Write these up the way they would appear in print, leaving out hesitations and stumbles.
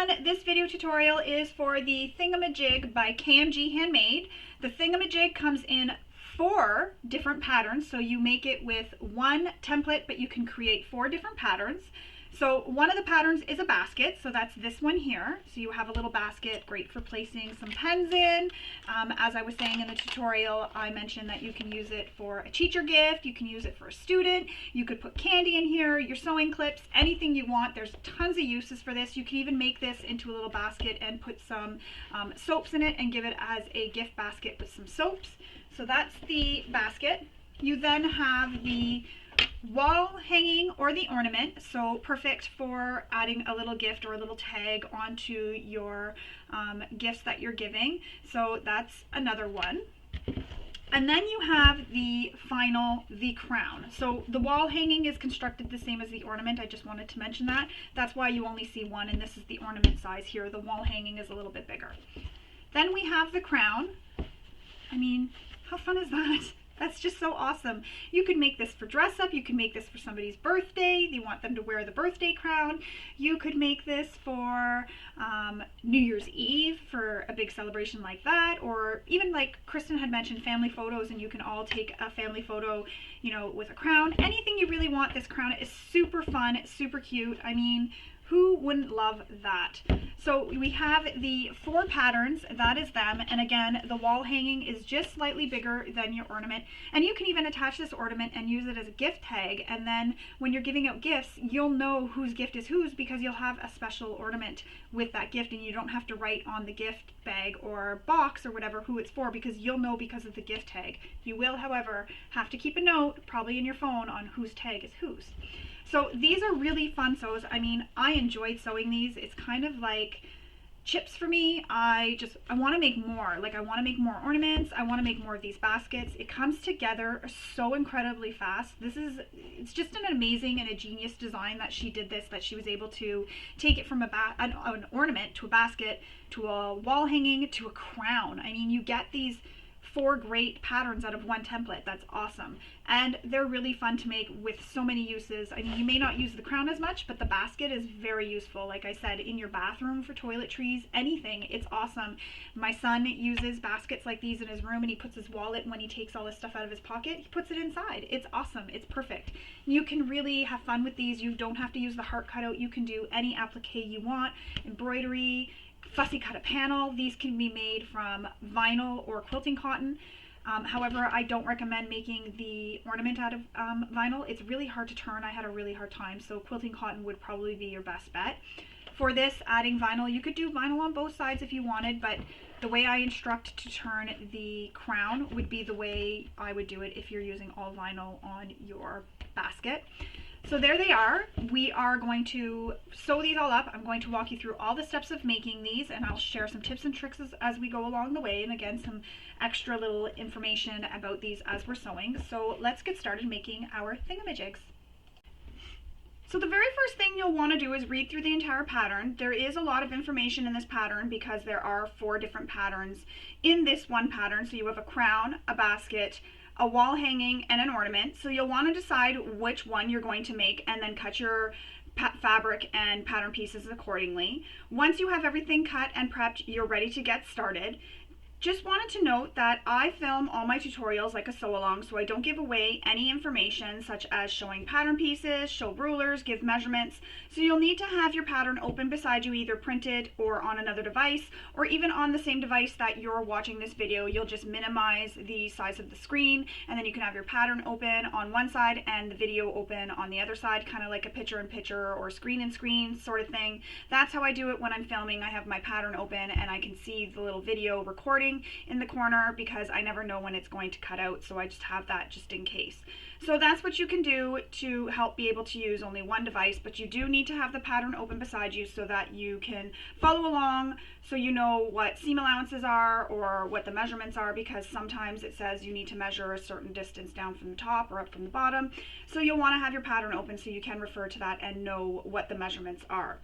everyone, this video tutorial is for the Thingamajig by KMGhandmade. The Thingamajig comes in 4 different patterns, so you make it with one template, but you can create 4 different patterns. So one of the patterns is a basket, so that's this one here. So you have a little basket, great for placing some pens in. As I was saying in the tutorial, I mentioned that you can use it for a teacher gift, you can use it for a student, you could put candy in here, your sewing clips, anything you want. There's tons of uses for this. You can even make this into a little basket and put some soaps in it and give it as a gift basket with some soaps. So that's the basket. You then have the wall hanging or the ornament, so perfect for adding a little gift or a little tag onto your gifts that you're giving. So that's another one. And then you have the crown. So the wall hanging is constructed the same as the ornament. I just wanted to mention that. That's why you only see one, and this is the ornament size here. The wall hanging is a little bit bigger. Then we have the crown. I mean, how fun is that? That's just so awesome. You could make this for dress up. You can make this for somebody's birthday. You want them to wear the birthday crown. You could make this for New Year's Eve for a big celebration like that. Or even like Kristen had mentioned, family photos, and you can all take a family photo, you know, with a crown. Anything you really want. This crown is super fun, super cute. I mean, who wouldn't love that? So we have the 4 patterns, that is them, and again, the wall hanging is just slightly bigger than your ornament, and you can even attach this ornament and use it as a gift tag, and then when you're giving out gifts, you'll know whose gift is whose because you'll have a special ornament with that gift, and you don't have to write on the gift bag or box or whatever who it's for because you'll know because of the gift tag. You will, however, have to keep a note, probably in your phone, on whose tag is whose. So these are really fun sews. I mean, I enjoyed sewing these. It's kind of like chips for me. I want to make more. Like, I want to make more ornaments. I want to make more of these baskets. It comes together so incredibly fast. It's just an amazing and a genius design that she did this, that she was able to take it from an ornament to a basket, to a wall hanging, to a crown. I mean, you get these 4 great patterns out of one template. That's awesome. And they're really fun to make with so many uses. I mean, you may not use the crown as much, but the basket is very useful. Like I said, in your bathroom for toiletries, anything, it's awesome. My son uses baskets like these in his room, and he puts his wallet, when he takes all his stuff out of his pocket, he puts it inside. It's awesome. It's perfect. You can really have fun with these. You don't have to use the heart cutout. You can do any applique you want, embroidery, fussy cut a panel. These can be made from vinyl or quilting cotton. However, I don't recommend making the ornament out of vinyl. It's really hard to turn. I had a really hard time, so quilting cotton would probably be your best bet. For this, adding vinyl, you could do vinyl on both sides if you wanted, but the way I instruct to turn the crown would be the way I would do it if you're using all vinyl on your basket. So there they are. We are going to sew these all up. I'm going to walk you through all the steps of making these, and I'll share some tips and tricks as we go along the way, and again, some extra little information about these as we're sewing. So let's get started making our thingamajigs. So the very first thing you'll want to do is read through the entire pattern. There is a lot of information in this pattern because there are 4 different patterns in this one pattern. So you have a crown, a basket, a wall hanging, and an ornament. So you'll want to decide which one you're going to make and then cut your fabric and pattern pieces accordingly. Once you have everything cut and prepped, you're ready to get started. Just wanted to note that I film all my tutorials like a sew along, so I don't give away any information such as showing pattern pieces, show rulers, give measurements. So you'll need to have your pattern open beside you, either printed or on another device, or even on the same device that you're watching this video. You'll just minimize the size of the screen, and then you can have your pattern open on one side and the video open on the other side, kind of like a picture-in-picture or screen-in-screen sort of thing. That's how I do it when I'm filming. I have my pattern open and I can see the little video recording in the corner because I never know when it's going to cut out, so I just have that just in case. So that's what you can do to help be able to use only one device, but you do need to have the pattern open beside you so that you can follow along, so you know what seam allowances are or what the measurements are, because sometimes it says you need to measure a certain distance down from the top or up from the bottom. So you'll want to have your pattern open so you can refer to that and know what the measurements are.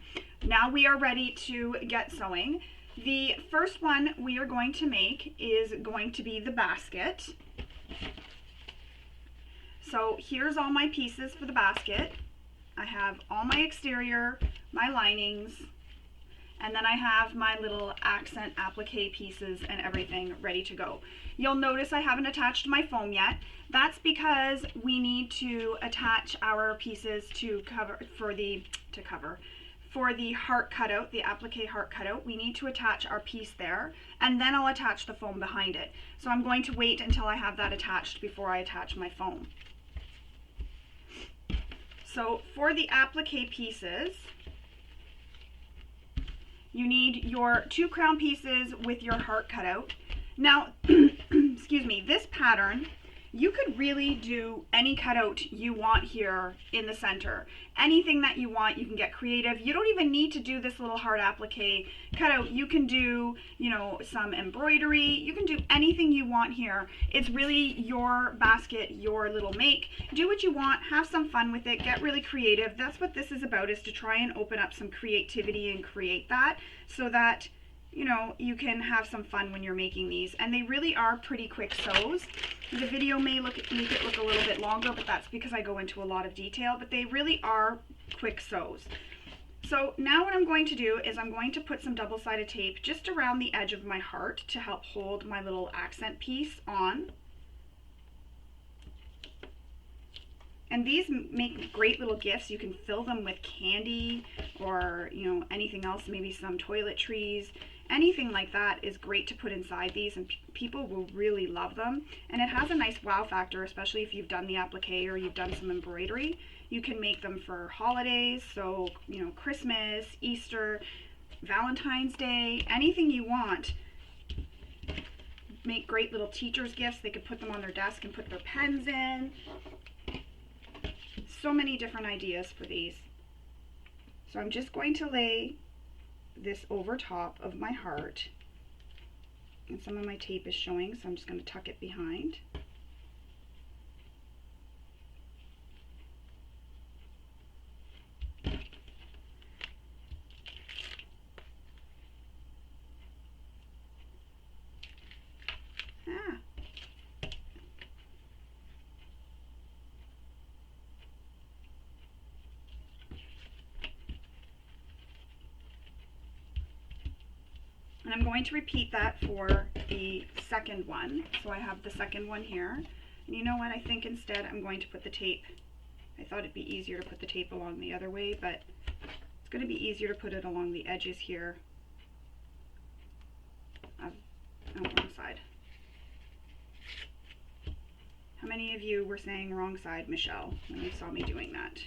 Now we are ready to get sewing. The first one we are going to make is going to be the basket. So here's all my pieces for the basket. I have all my exterior, my linings, And then I have my little accent applique pieces and everything ready to go. You'll notice I haven't attached my foam yet. That's because we need to attach our pieces for the heart cutout, the applique heart cutout. We need to attach our piece there, and then I'll attach the foam behind it. So I'm going to wait until I have that attached before I attach my foam. So for the applique pieces, you need your 2 crown pieces with your heart cutout. Now, excuse me, this pattern, you could really do any cutout you want here in the center. Anything that you want, you can get creative. You don't even need to do this little heart applique cutout. You can do, you know, some embroidery. You can do anything you want here. It's really your basket, your little make. Do what you want, have some fun with it, get really creative. That's what this is about, is to try and open up some creativity and create that, so that, you know, you can have some fun when you're making these. And they really are pretty quick sews. The video may make it look a little bit longer, but that's because I go into a lot of detail, but they really are quick sews. So now what I'm going to do is I'm going to put some double-sided tape just around the edge of my heart to help hold my little accent piece on. And these make great little gifts. You can fill them with candy or, you know, anything else, maybe some toiletries. Anything like that is great to put inside these, and people will really love them. And it has a nice wow factor, especially if you've done the applique or you've done some embroidery. You can make them for holidays, so, you know, Christmas, Easter, Valentine's Day, anything you want. Make great little teacher's gifts. They could put them on their desk and put their pens in. So many different ideas for these. So I'm just going to lay this over top of my heart, and some of my tape is showing, so I'm just going to tuck it behind. And I'm going to repeat that for the second one. So I have the second one here. And you know what? I think instead I'm going to put the tape. I thought it'd be easier to put the tape along the other way, but it's going to be easier to put it along the edges here. On the wrong side. How many of you were saying wrong side, Michelle, when you saw me doing that?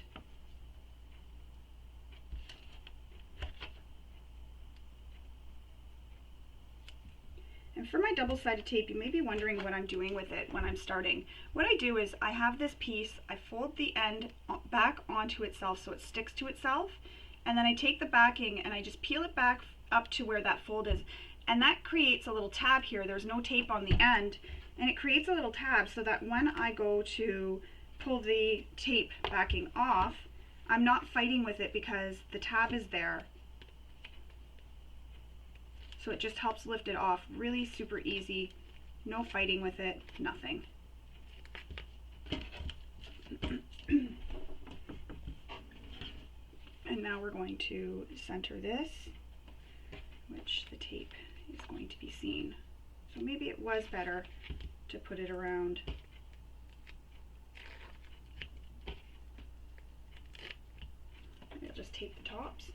And for my double-sided tape, you may be wondering what I'm doing with it when I'm starting. What I do is I have this piece, I fold the end back onto itself so it sticks to itself, and then I take the backing and I just peel it back up to where that fold is. And that creates a little tab here. There's no tape on the end, and it creates a little tab so that when I go to pull the tape backing off, I'm not fighting with it because the tab is there. So it just helps lift it off. Really super easy. No fighting with it. Nothing. And now we're going to center this, which the tape is going to be seen. So maybe it was better to put it around. Maybe I'll just tape the tops.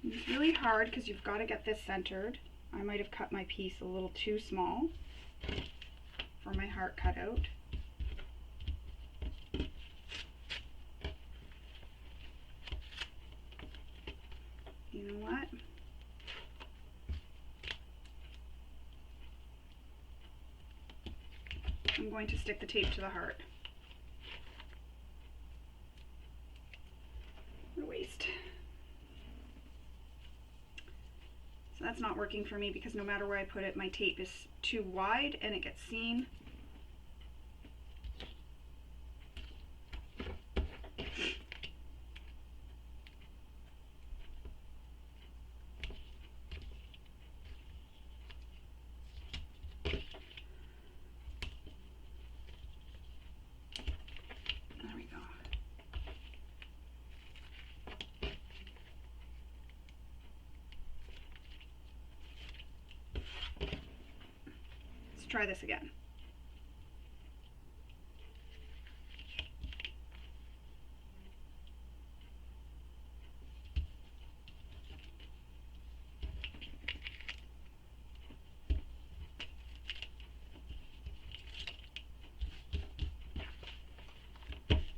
It's really hard because you've got to get this centered. I might have cut my piece a little too small for my heart cutout. You know what? I'm going to stick the tape to the heart. What a waste. So that's not working for me because no matter where I put it, my tape is too wide and it gets seen. try this again.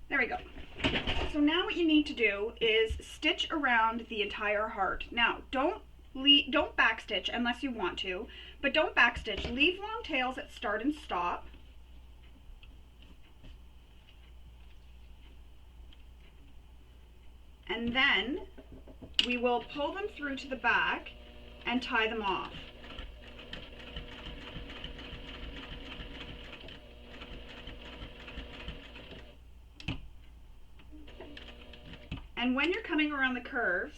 There we go. So now what you need to do is stitch around the entire heart. Now, don't backstitch unless you want to, but don't backstitch. Leave long tails at start and stop. And then we will pull them through to the back and tie them off. And when you're coming around the curves,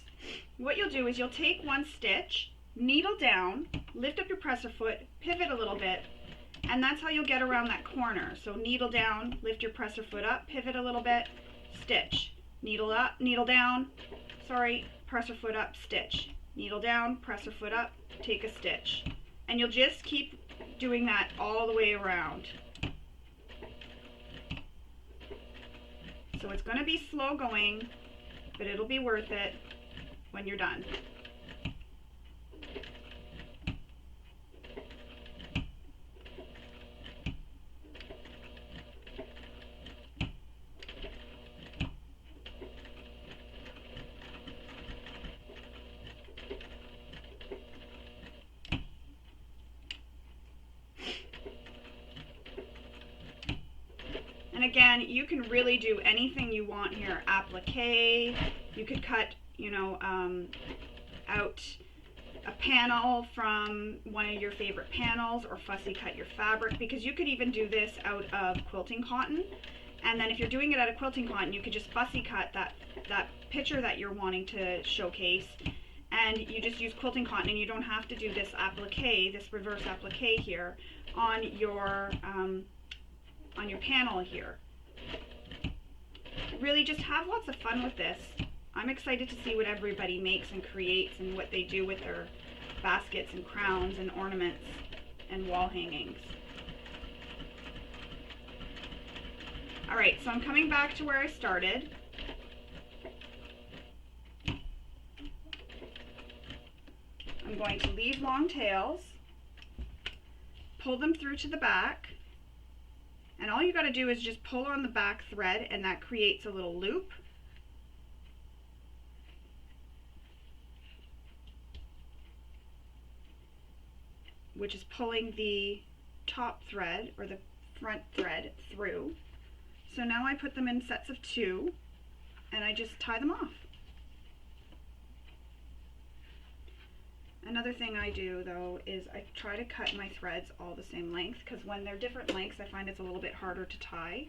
what you'll do is you'll take one stitch, needle down, lift up your presser foot, pivot a little bit, and that's how you'll get around that corner. So needle down, lift your presser foot up, pivot a little bit, stitch, needle up, needle down, presser foot up, stitch, needle down, presser foot up, take a stitch. And you'll just keep doing that all the way around. So it's going to be slow going, but it'll be worth it when you're done. And again, you can really do anything you want here. Applique, you could cut, out a panel from one of your favorite panels, or fussy cut your fabric, because you could even do this out of quilting cotton. And then if you're doing it out of quilting cotton, you could just fussy cut that picture that you're wanting to showcase, and you just use quilting cotton, and you don't have to do this applique, this reverse applique here on your panel here. Really just have lots of fun with this. I'm excited to see what everybody makes and creates and what they do with their baskets and crowns and ornaments and wall hangings. Alright, so I'm coming back to where I started. I'm going to leave long tails, pull them through to the back, and all you got to do is just pull on the back thread, and that creates a little loop. Which is pulling the top thread or the front thread through. So now I put them in sets of 2, and I just tie them off. Another thing I do though is I try to cut my threads all the same length, because when they're different lengths I find it's a little bit harder to tie.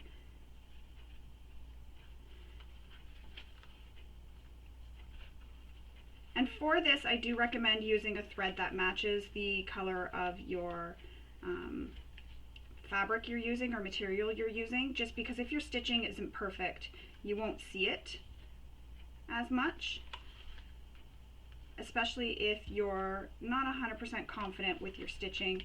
And for this I do recommend using a thread that matches the color of your fabric you're using or material you're using, just because if your stitching isn't perfect you won't see it as much. Especially if you're not 100% confident with your stitching.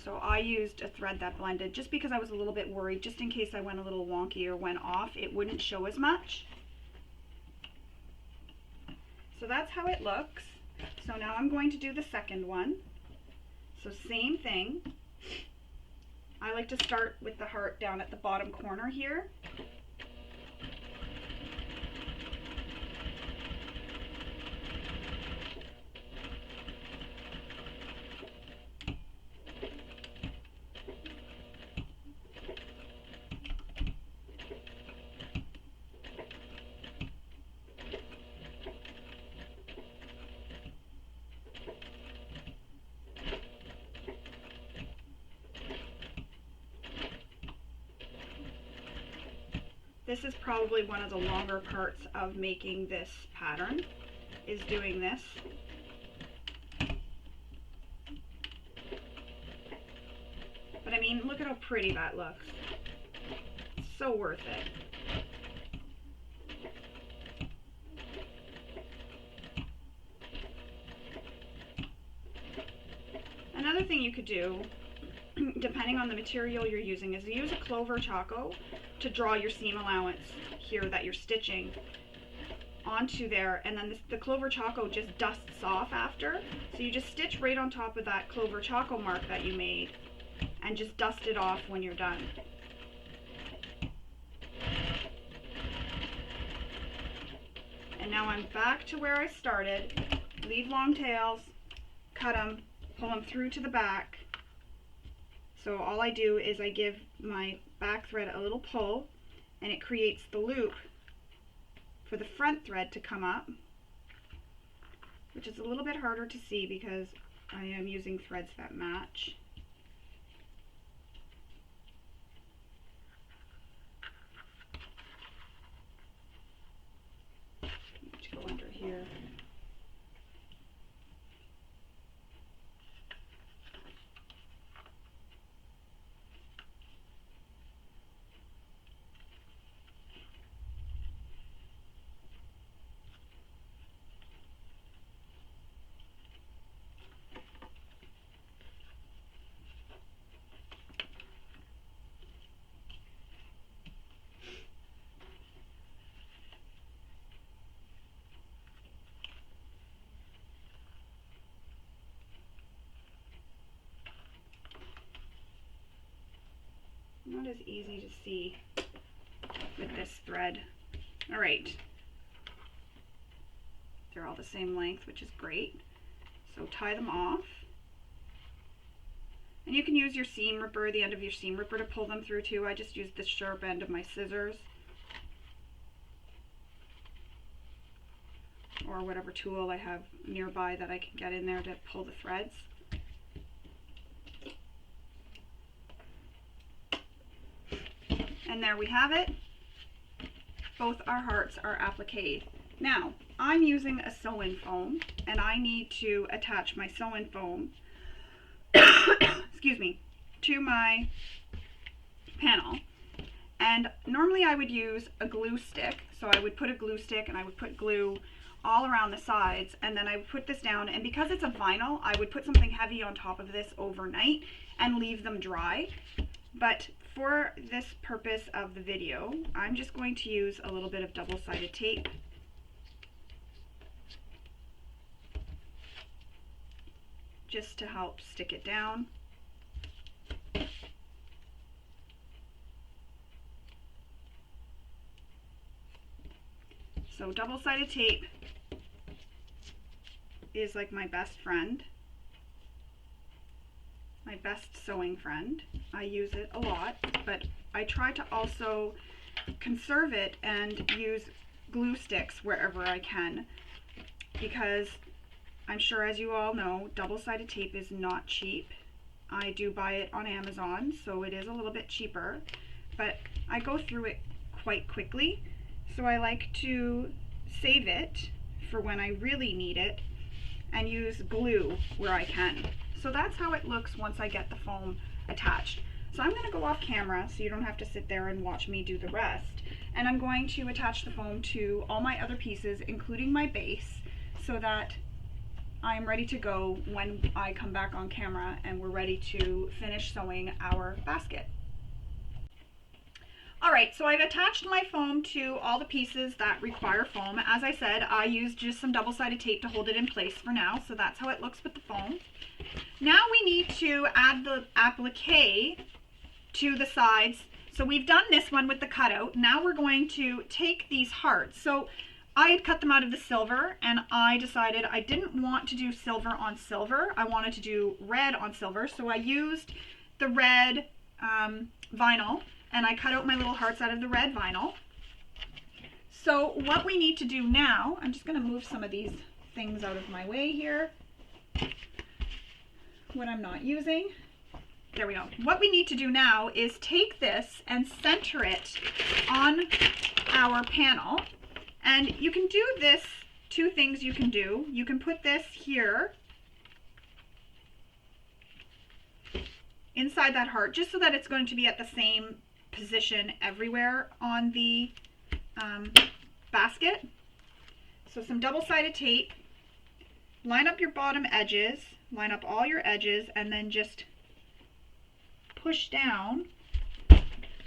So I used a thread that blended just because I was a little bit worried, just in case I went a little wonky or went off, it wouldn't show as much. So that's how it looks. So now I'm going to do the second one. So same thing. I like to start with the heart down at the bottom corner here. This is probably one of the longer parts of making this pattern, is doing this. But I mean, look at how pretty that looks. It's so worth it. Another thing you could do depending on the material you're using, is use a clover choco to draw your seam allowance here that you're stitching onto there, and then the clover choco just dusts off after. So you just stitch right on top of that clover choco mark that you made and just dust it off when you're done. And now I'm back to where I started. Leave long tails, cut them, pull them through to the back. So all I do is I give my back thread a little pull, and it creates the loop for the front thread to come up, which is a little bit harder to see because I am using threads that match. Let's go under here. Not as easy to see with this thread. All right, they're all the same length, which is great. So tie them off, and you can use your seam ripper, the end of your seam ripper, to pull them through too. I just used the sharp end of my scissors, or whatever tool I have nearby that I can get in there to pull the threads. And there we have it. Both our hearts are appliqued. Now, I'm using a sew-in foam, and I need to attach my sew-in foam excuse me, to my panel. And normally I would use a glue stick. So I would put a glue stick and I would put glue all around the sides, and then I would put this down, and because it's a vinyl, I would put something heavy on top of this overnight and leave them dry. But for this purpose of the video, I'm just going to use a little bit of double-sided tape. Just to help stick it down. So double-sided tape is like my best friend. My best sewing friend. I use it a lot, but I try to also conserve it and use glue sticks wherever I can, because I'm sure, as you all know, double-sided tape is not cheap. I do buy it on Amazon, so it is a little bit cheaper, but I go through it quite quickly, so I like to save it for when I really need it and use glue where I can. So that's how it looks once I get the foam attached. So I'm going to go off camera so you don't have to sit there and watch me do the rest. And I'm going to attach the foam to all my other pieces, including my base, so that I'm ready to go when I come back on camera and we're ready to finish sewing our basket. Alright, so I've attached my foam to all the pieces that require foam. As I said, I used just some double-sided tape to hold it in place for now, so that's how it looks with the foam. Now we need to add the applique to the sides. So we've done this one with the cutout. Now we're going to take these hearts. So I had cut them out of the silver, and I decided I didn't want to do silver on silver. I wanted to do red on silver, so I used the red vinyl, and I cut out my little hearts out of the red vinyl. So what we need to do now, I'm just going to move some of these things out of my way here, what I'm not using. There we go. What we need to do now is take this and center it on our panel. And you can do this, two things you can do. You can put this here inside that heart, just so that it's going to be at the same position everywhere on the basket. So some double-sided tape, line up your bottom edges, line up all your edges, and then just push down,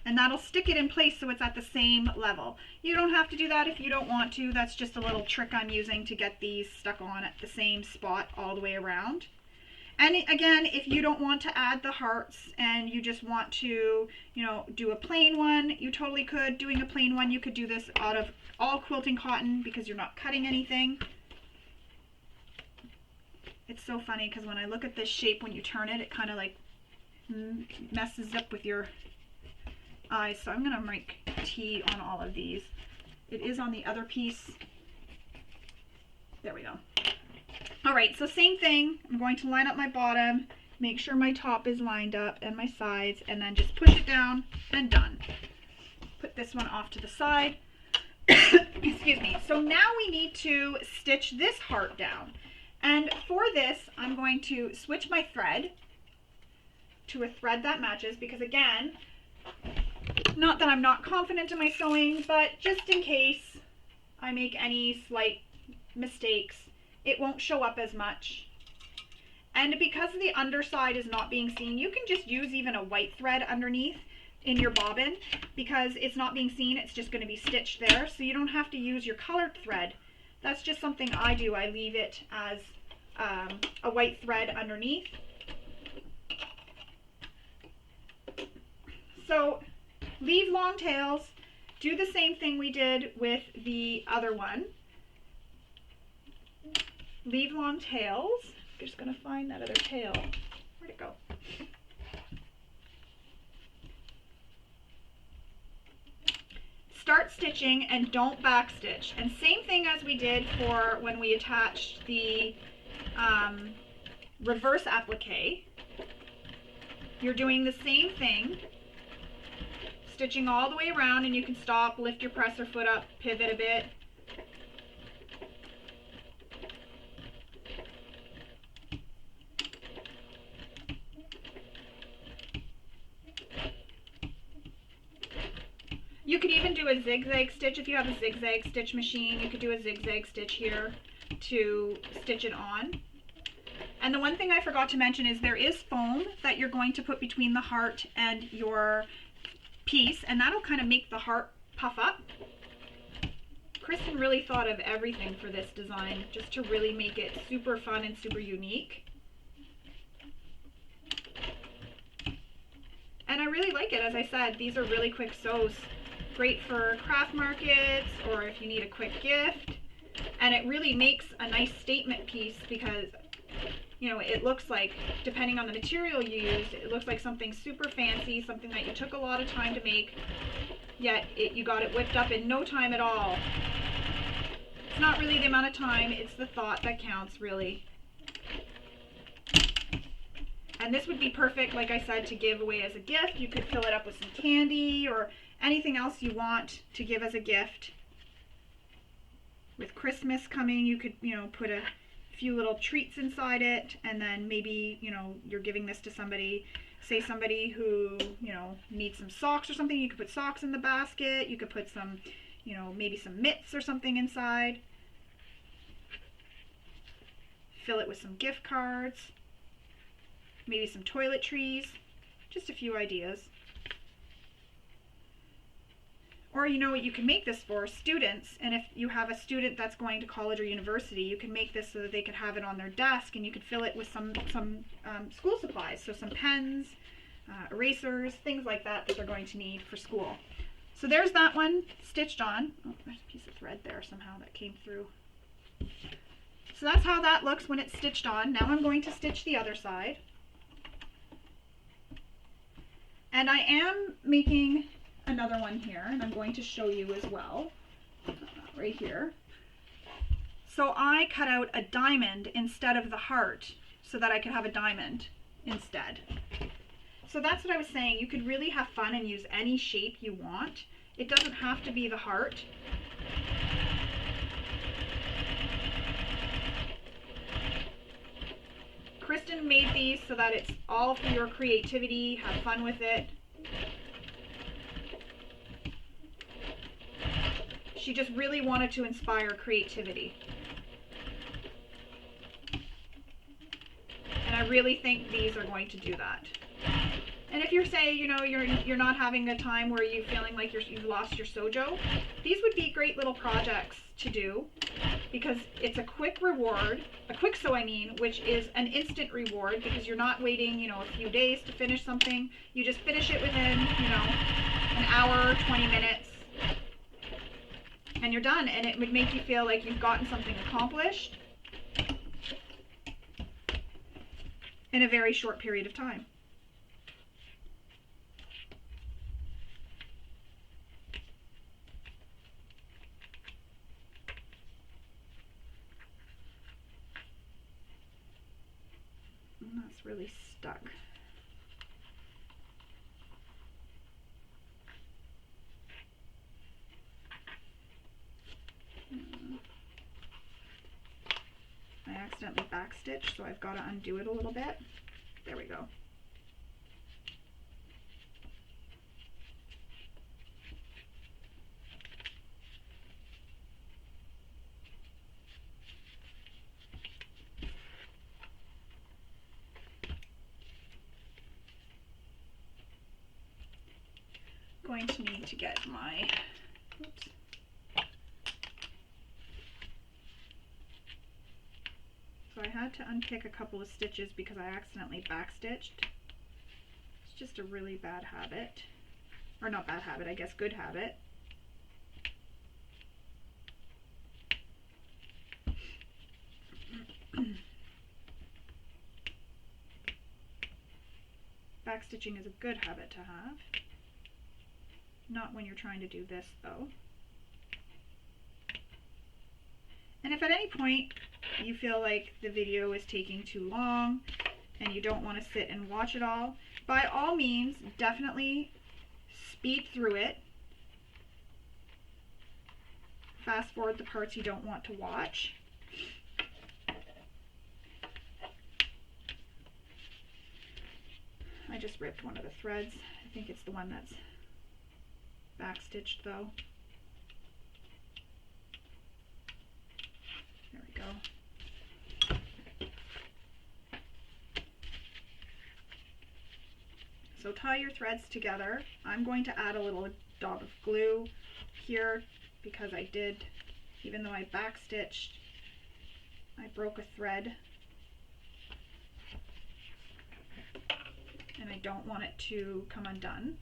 and that'll stick it in place so it's at the same level. You don't have to do that if you don't want to. That's just a little trick I'm using to get these stuck on at the same spot all the way around. And again, if you don't want to add the hearts and you just want to, do a plain one, you totally could. Doing a plain one, you could do this out of all quilting cotton because you're not cutting anything. It's so funny because when I look at this shape, when you turn it, it kind of like messes up with your eyes. So I'm going to make T on all of these. It is on the other piece. There we go. All right, so same thing. I'm going to line up my bottom, make sure my top is lined up and my sides, and then just push it down and done. Put this one off to the side. Excuse me. So now we need to stitch this heart down. And for this, I'm going to switch my thread to a thread that matches because, again, not that I'm not confident in my sewing, but just in case I make any slight mistakes, it won't show up as much. And because the underside is not being seen, you can just use even a white thread underneath in your bobbin because it's not being seen, it's just going to be stitched there, so you don't have to use your colored thread. That's just something I do. I leave it as a white thread underneath. So leave long tails. Do the same thing we did with the other one. Leave long tails. I'm just going to find that other tail. Where'd it go? Start stitching and don't backstitch. And same thing as we did for when we attached the reverse applique. You're doing the same thing, stitching all the way around, and you can stop, lift your presser foot up, pivot a bit. You could even do a zigzag stitch if you have a zigzag stitch machine. You could do a zigzag stitch here to stitch it on. And the one thing I forgot to mention is there is foam that you're going to put between the heart and your piece, and that'll kind of make the heart puff up. Kristen really thought of everything for this design just to really make it super fun and super unique. And I really like it. As I said, these are really quick sews. Great for craft markets or if you need a quick gift. And it really makes a nice statement piece because, it looks like, depending on the material you use, it looks like something super fancy, something that you took a lot of time to make, yet you got it whipped up in no time at all. It's not really the amount of time, it's the thought that counts, really. And this would be perfect, like I said, to give away as a gift. You could fill it up with some candy or anything else you want to give as a gift. With Christmas coming, you could, put a few little treats inside it, and then maybe, you're giving this to somebody, say somebody who, needs some socks or something. You could put socks in the basket. You could put some, maybe some mitts or something inside. Fill it with some gift cards. Maybe some toiletries, just a few ideas. Or you can make this for students, and if you have a student that's going to college or university, you can make this so that they could have it on their desk, and you could fill it with some school supplies, so some pens, erasers, things like that they're going to need for school. So there's that one stitched on. Oh, there's a piece of thread there somehow that came through. So that's how that looks when it's stitched on. Now I'm going to stitch the other side. And I am making another one here, and I'm going to show you as well, right here. So I cut out a diamond instead of the heart so that I could have a diamond instead. So that's what I was saying. You could really have fun and use any shape you want. It doesn't have to be the heart. Kristen made these so that it's all for your creativity. Have fun with it. She just really wanted to inspire creativity. And I really think these are going to do that. And if you're saying, you know, you're not having a time where you're feeling like you've lost your sojo, these would be great little projects to do, because it's a quick reward, a quick sew I mean, which is an instant reward, because you're not waiting, you know, a few days to finish something. You just finish it within, you know, an hour, 20 minutes, and you're done. And it would make you feel like you've gotten something accomplished in a very short period of time. And that's really stuck. I accidentally backstitched, so I've got to undo it a little bit. There we go. Going to need to get my, oops. So I had to unpick a couple of stitches because I accidentally backstitched. It's just a really bad habit, or not bad habit, I guess good habit. Backstitching is a good habit to have. Not when you're trying to do this though. And if at any point you feel like the video is taking too long and you don't want to sit and watch it all, by all means, definitely speed through it. Fast forward the parts you don't want to watch. I just ripped one of the threads. I think it's the one that's backstitched though. There we go. So tie your threads together. I'm going to add a little dot of glue here because I did, even though I backstitched, I broke a thread. And I don't want it to come undone.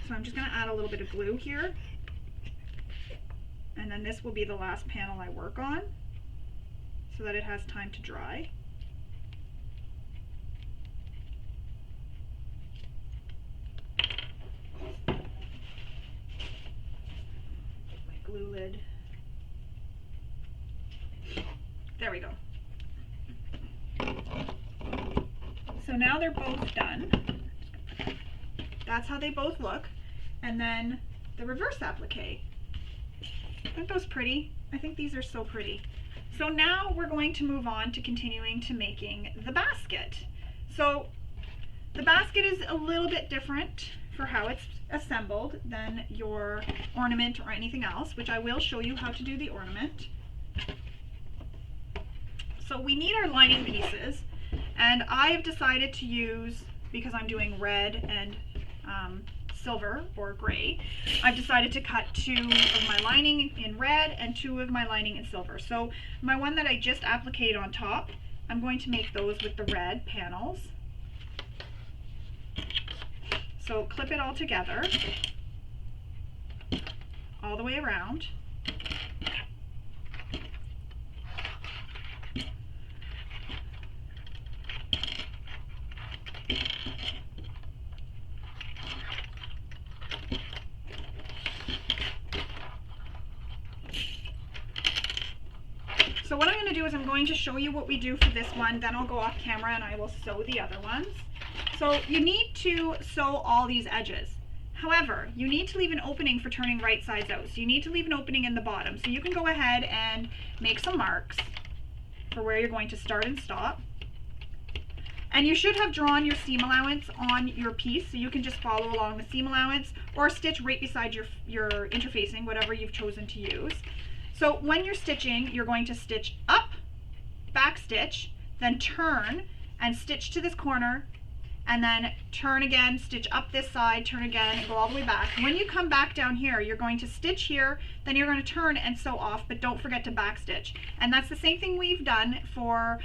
So I'm just going to add a little bit of glue here, and then this will be the last panel I work on so that it has time to dry. My glue lid. There we go. So now they're both done. That's how they both look. And then the reverse applique. Aren't those pretty? I think these are so pretty. So now we're going to move on to continuing to making the basket. So the basket is a little bit different for how it's assembled than your ornament or anything else, which I will show you how to do the ornament. So we need our lining pieces, and I have decided to use, because I'm doing red and silver or gray, I've decided to cut 2 of my lining in red and 2 of my lining in silver. So my one that I just appliqued on top, I'm going to make those with the red panels. So clip it all together, all the way around. So what I'm going to do is I'm going to show you what we do for this one, then I'll go off camera and I will sew the other ones. So you need to sew all these edges. However, you need to leave an opening for turning right sides out. So you need to leave an opening in the bottom. So you can go ahead and make some marks for where you're going to start and stop. And you should have drawn your seam allowance on your piece, so you can just follow along the seam allowance or stitch right beside your interfacing, whatever you've chosen to use. So when you're stitching, you're going to stitch up, back stitch, then turn and stitch to this corner, and then turn again, stitch up this side, turn again, and go all the way back. When you come back down here, you're going to stitch here, then you're going to turn and sew off, but don't forget to back stitch. And that's the same thing we've done for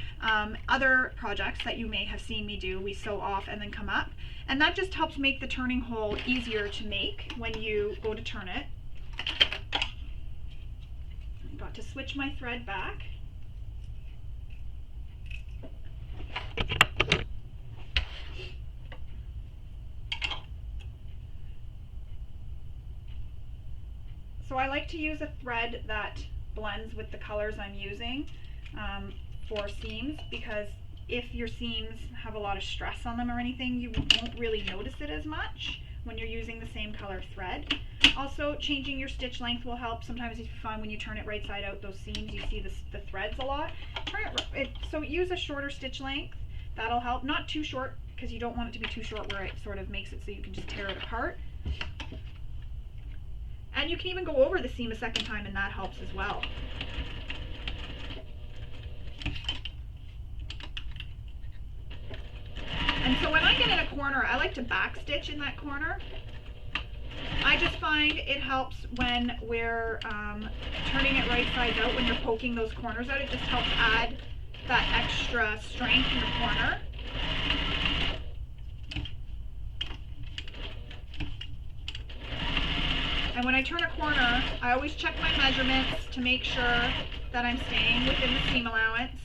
other projects that you may have seen me do. We sew off and then come up. And that just helps make the turning hole easier to make when you go to turn it. I got to switch my thread back. So I like to use a thread that blends with the colors I'm using for seams, because if your seams have a lot of stress on them or anything, you won't really notice it as much when you're using the same color thread. Also, changing your stitch length will help. Sometimes if you find when you turn it right side out, those seams, you see the threads a lot. So use a shorter stitch length. That'll help. Not too short, because you don't want it to be too short where it sort of makes it so you can just tear it apart. And you can even go over the seam a second time, and that helps as well. And so when I get in a corner, I like to back stitch in that corner. I just find it helps when we're turning it right sides out, when you're poking those corners out. It just helps add that extra strength in the corner. And when I turn a corner, I always check my measurements to make sure that I'm staying within the seam allowance.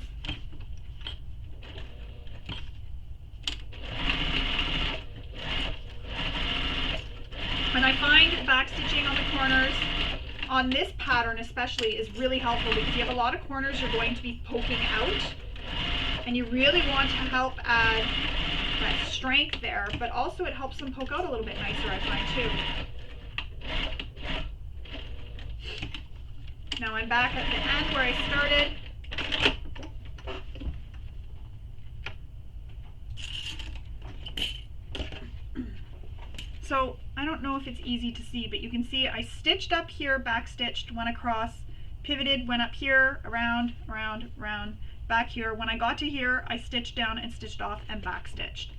And I find backstitching on the corners, on this pattern especially, is really helpful, because you have a lot of corners you're going to be poking out, and you really want to help add that strength there, but also it helps them poke out a little bit nicer, I find, too. Now I'm back at the end where I started. So I don't know if it's easy to see, but you can see I stitched up here, back stitched, went across, pivoted, went up here, around, around, around, back here. When I got to here, I stitched down and stitched off and back stitched.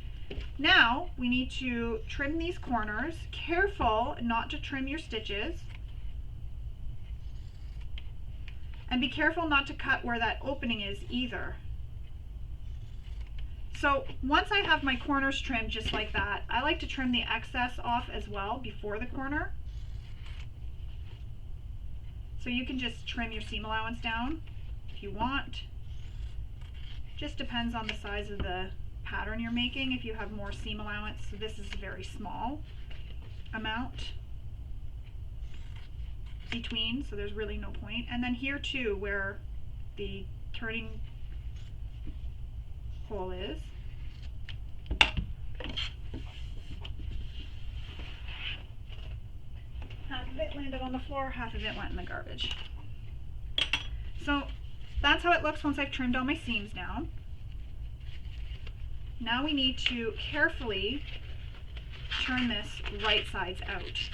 Now we need to trim these corners. Careful not to trim your stitches. And be careful not to cut where that opening is either. So once I have my corners trimmed just like that, I like to trim the excess off as well before the corner. So you can just trim your seam allowance down if you want. Just depends on the size of the pattern you're making. If you have more seam allowance, so this is a very small amount between, so there's really no point. And then here too, where the turning hole is, half of it landed on the floor, half of it went in the garbage. So that's how it looks once I've trimmed all my seams down. Now we need to carefully turn this right sides out.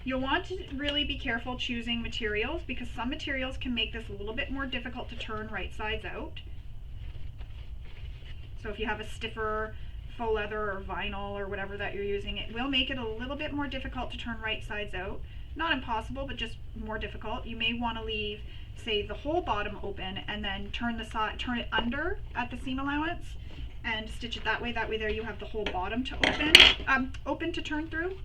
You'll want to really be careful choosing materials, because some materials can make this a little bit more difficult to turn right sides out. So if you have a stiffer faux leather or vinyl or whatever that you're using, it will make it a little bit more difficult to turn right sides out. Not impossible, but just more difficult. You may want to leave, say, the whole bottom open and then turn it under at the seam allowance and stitch it that way. That way there you have the whole bottom to open to turn through.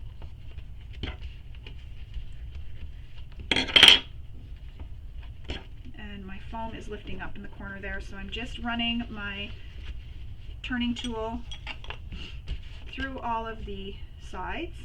And my foam is lifting up in the corner there, so I'm just running my turning tool through all of the sides.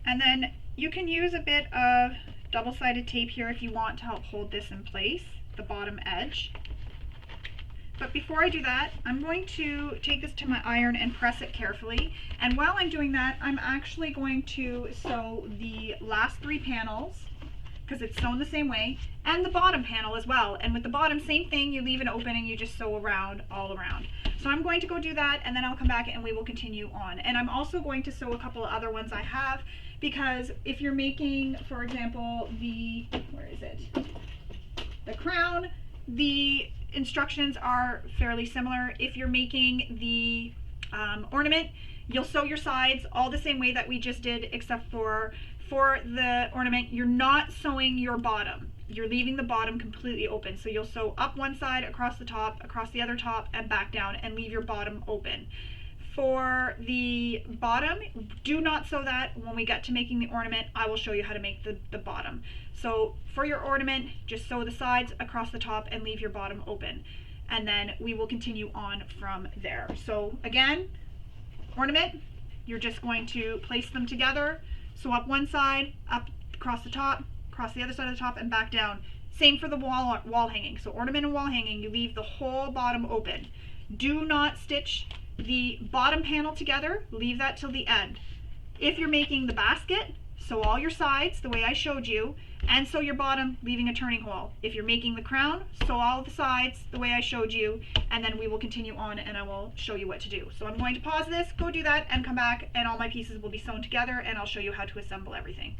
And then you can use a bit of double-sided tape here if you want to help hold this in place, the bottom edge. But before I do that, I'm going to take this to my iron and press it carefully. And while I'm doing that, I'm actually going to sew the last 3 panels, because it's sewn the same way, and the bottom panel as well. And with the bottom, same thing, you leave an opening, you just sew around, all around. So I'm going to go do that, and then I'll come back and we will continue on. And I'm also going to sew a couple of other ones I have, because if you're making, for example, the, where is it? The crown, the instructions are fairly similar. If you're making the ornament, you'll sew your sides all the same way that we just did, except for the ornament, you're not sewing your bottom. You're leaving the bottom completely open. So you'll sew up one side, across the top, across the other top, and back down, and leave your bottom open. For the bottom, do not sew that. When we get to making the ornament, I will show you how to make the bottom. So for your ornament, just sew the sides across the top and leave your bottom open. And then we will continue on from there. So again, ornament, you're just going to place them together. Sew up one side, up across the top, across the other side of the top, and back down. Same for the wall hanging. So ornament and wall hanging, you leave the whole bottom open. Do not stitch the bottom panel together, leave that till the end. If you're making the basket, sew all your sides the way I showed you, and sew your bottom, leaving a turning hole. If you're making the crown, sew all the sides the way I showed you, and then we will continue on and I will show you what to do. So I'm going to pause this, go do that, and come back, and all my pieces will be sewn together, and I'll show you how to assemble everything.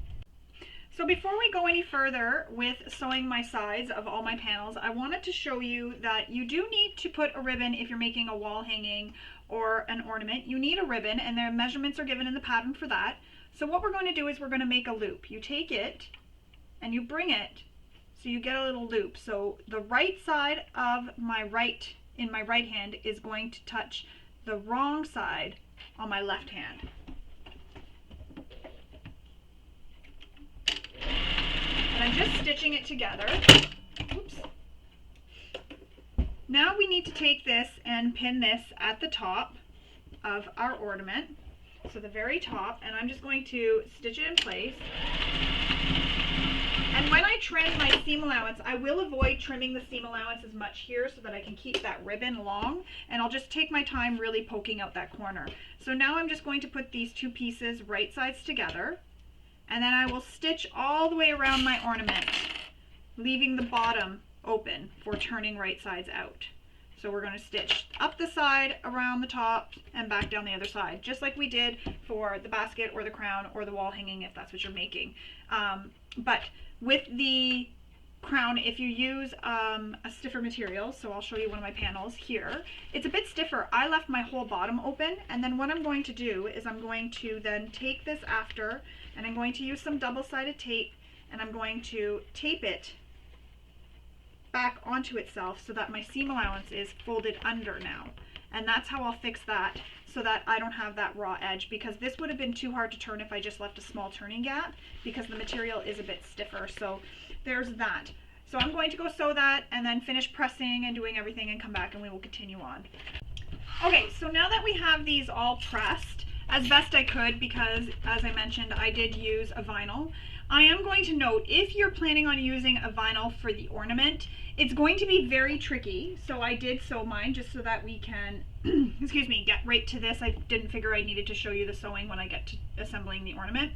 So before we go any further with sewing my sides of all my panels, I wanted to show you that you do need to put a ribbon if you're making a wall hanging or an ornament. You need a ribbon, and their measurements are given in the pattern for that. So what we're going to do is we're going to make a loop. You take it and you bring it so you get a little loop. So the right side of my right, in my right hand, is going to touch the wrong side on my left hand. And I'm just stitching it together. Oops. Now we need to take this and pin this at the top of our ornament, so the very top, and I'm just going to stitch it in place. And when I trim my seam allowance, I will avoid trimming the seam allowance as much here so that I can keep that ribbon long, and I'll just take my time really poking out that corner. So now I'm just going to put these 2 pieces right sides together, and then I will stitch all the way around my ornament, leaving the bottom open for turning right sides out. So we're going to stitch up the side, around the top, and back down the other side, just like we did for the basket or the crown or the wall hanging, if that's what you're making. But with the crown, if you use a stiffer material, so I'll show you one of my panels here, it's a bit stiffer. I left my whole bottom open, and then what I'm going to do is I'm going to then take this after, and I'm going to use some double-sided tape, and I'm going to tape it back onto itself so that my seam allowance is folded under now. And that's how I'll fix that, so that I don't have that raw edge, because this would have been too hard to turn if I just left a small turning gap, because the material is a bit stiffer. So there's that. So I'm going to go sew that and then finish pressing and doing everything and come back and we will continue on. Okay, so now that we have these all pressed, as best I could, because as I mentioned, I did use a vinyl, I am going to note, if you're planning on using a vinyl for the ornament, it's going to be very tricky. So I did sew mine just so that we can, excuse me, get right to this. I didn't figure I needed to show you the sewing when I get to assembling the ornament.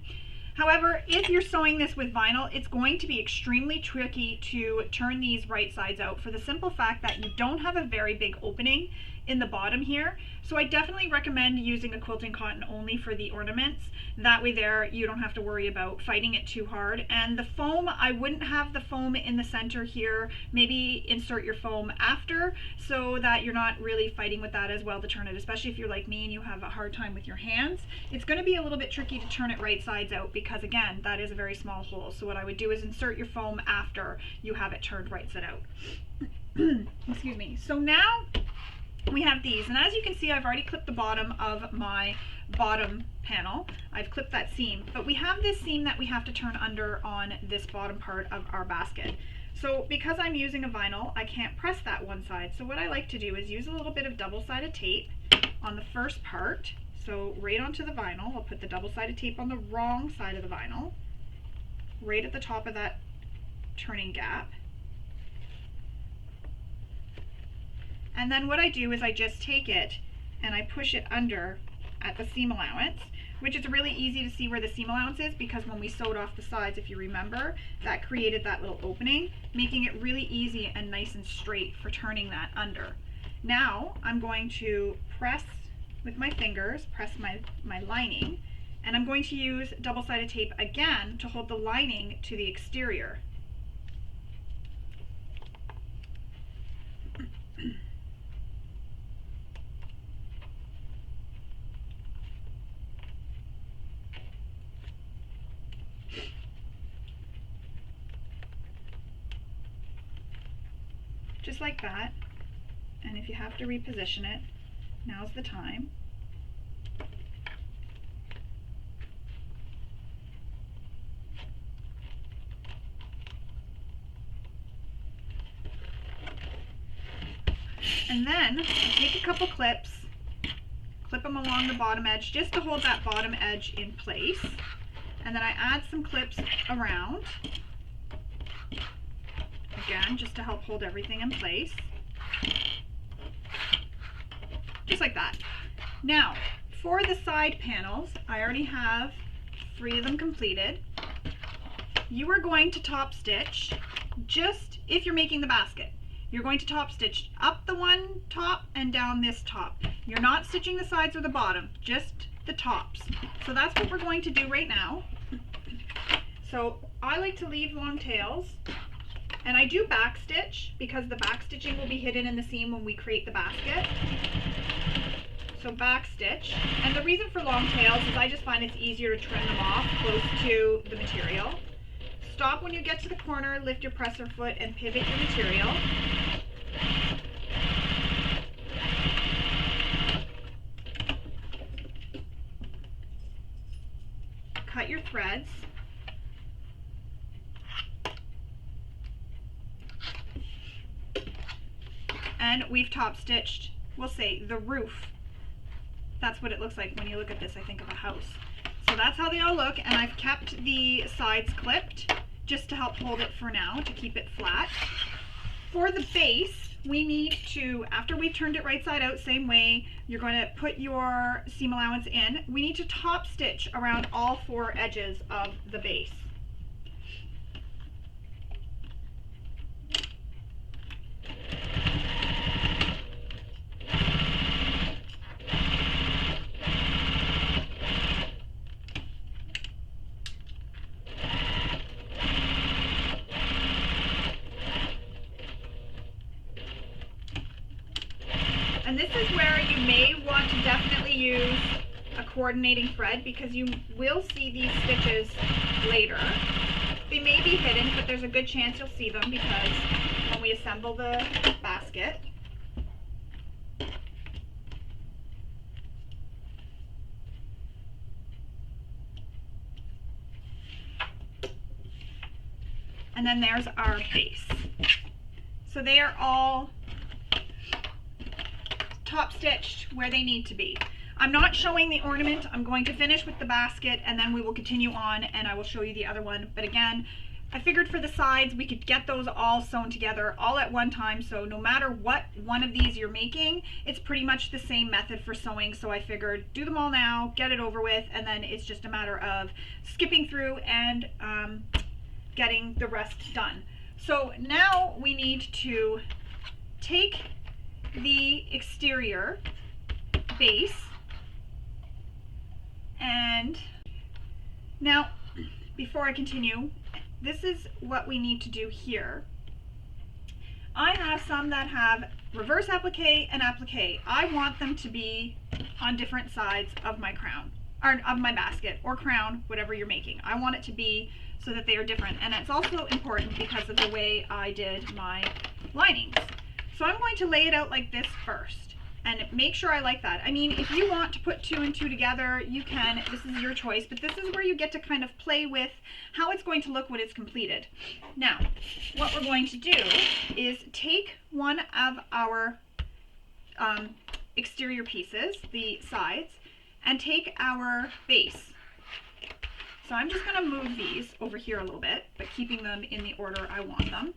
However, if you're sewing this with vinyl, it's going to be extremely tricky to turn these right sides out, for the simple fact that you don't have a very big opening in the bottom here. So I definitely recommend using a quilting cotton only for the ornaments. That way there you don't have to worry about fighting it too hard. And the foam, I wouldn't have the foam in the center here. Maybe insert your foam after, so that you're not really fighting with that as well to turn it, especially if you're like me and you have a hard time with your hands. It's going to be a little bit tricky to turn it right sides out, because again, that is a very small hole. So what I would do is insert your foam after you have it turned right side out. Excuse me. So now we have these, and as you can see, I've already clipped the bottom of my bottom panel. I've clipped that seam, but we have this seam that we have to turn under on this bottom part of our basket. So because I'm using a vinyl, I can't press that one side. So what I like to do is use a little bit of double-sided tape on the first part, So right onto the vinyl, I'll put the double-sided tape on the wrong side of the vinyl, right at the top of that turning gap. And then what I do is I just take it and I push it under at the seam allowance, which is really easy to see where the seam allowance is because when we sewed off the sides, if you remember, that created that little opening, making it really easy and nice and straight for turning that under. Now I'm going to press with my fingers, press my lining, and I'm going to use double-sided tape again to hold the lining to the exterior. Just like that. And if you have to reposition it, now's the time. And then I take a couple clips, clip them along the bottom edge just to hold that bottom edge in place. And then I add some clips around, again, just to help hold everything in place. Just like that. Now, for the side panels, I already have 3 of them completed. You are going to top stitch, just if you're making the basket. You're going to top stitch up the one top and down this top. You're not stitching the sides or the bottom, just the tops. So that's what we're going to do right now. So I like to leave long tails, and I do back stitch because the back stitching will be hidden in the seam when we create the basket. So back stitch, and the reason for long tails is I just find it's easier to trim them off close to the material. Stop when you get to the corner, lift your presser foot and pivot your material. Cut your threads. And we've top stitched, we'll say, the roof. That's what it looks like when you look at this, I think of a house. So that's how they all look, and I've kept the sides clipped just to help hold it for now, to keep it flat. For the base, we need to, after we've turned it right side out, same way, you're going to put your seam allowance in. We need to top stitch around all 4 edges of the base. And this is where you may want to definitely use a coordinating thread because you will see these stitches later. They may be hidden, but there's a good chance you'll see them because when we assemble the basket. And then there's our base. So they are all top stitched where they need to be. I'm not showing the ornament. I'm going to finish with the basket and then we will continue on and I will show you the other one. But again, I figured for the sides we could get those all sewn together all at one time, so no matter what one of these you're making, it's pretty much the same method for sewing. So I figured do them all now, get it over with, and then it's just a matter of skipping through and getting the rest done. So now we need to take the exterior base, and now before I continue, this is what we need to do here. I have some that have reverse applique and applique. I want them to be on different sides of my crown, or of my basket or crown, whatever you're making. I want it to be so that they are different, and it's also important because of the way I did my linings. So I'm going to lay it out like this first and make sure I like that. I mean, if you want to put 2 and 2 together, you can. This is your choice, but this is where you get to kind of play with how it's going to look when it's completed. Now, what we're going to do is take one of our exterior pieces, the sides, and take our base. So I'm just going to move these over here a little bit, but keeping them in the order I want them.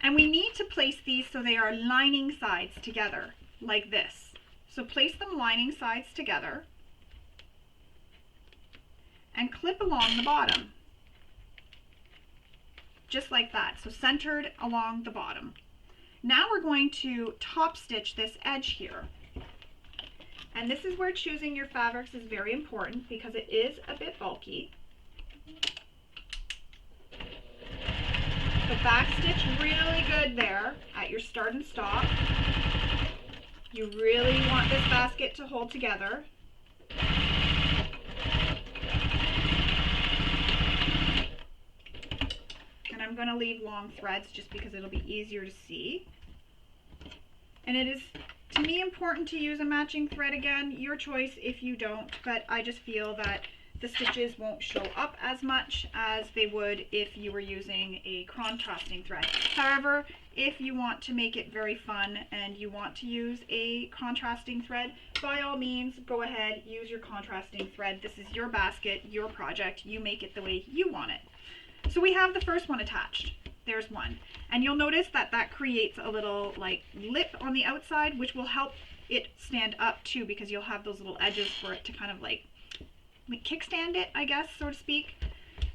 And we need to place these so they are lining sides together, like this. So place them lining sides together and clip along the bottom, just like that. So centered along the bottom. Now we're going to top stitch this edge here. And this is where choosing your fabrics is very important because it is a bit bulky. So back stitch really good there at your start and stop. You really want this basket to hold together. And I'm going to leave long threads just because it'll be easier to see. And it is, to me, important to use a matching thread again. Your choice if you don't, but I just feel that the stitches won't show up as much as they would if you were using a contrasting thread. However, if you want to make it very fun and you want to use a contrasting thread, by all means, go ahead, use your contrasting thread. This is your basket, your project. You make it the way you want it. So we have the first one attached. There's one. And you'll notice that that creates a little like lip on the outside, which will help it stand up too, because you'll have those little edges for it to kind of like kickstand it, I guess, so to speak.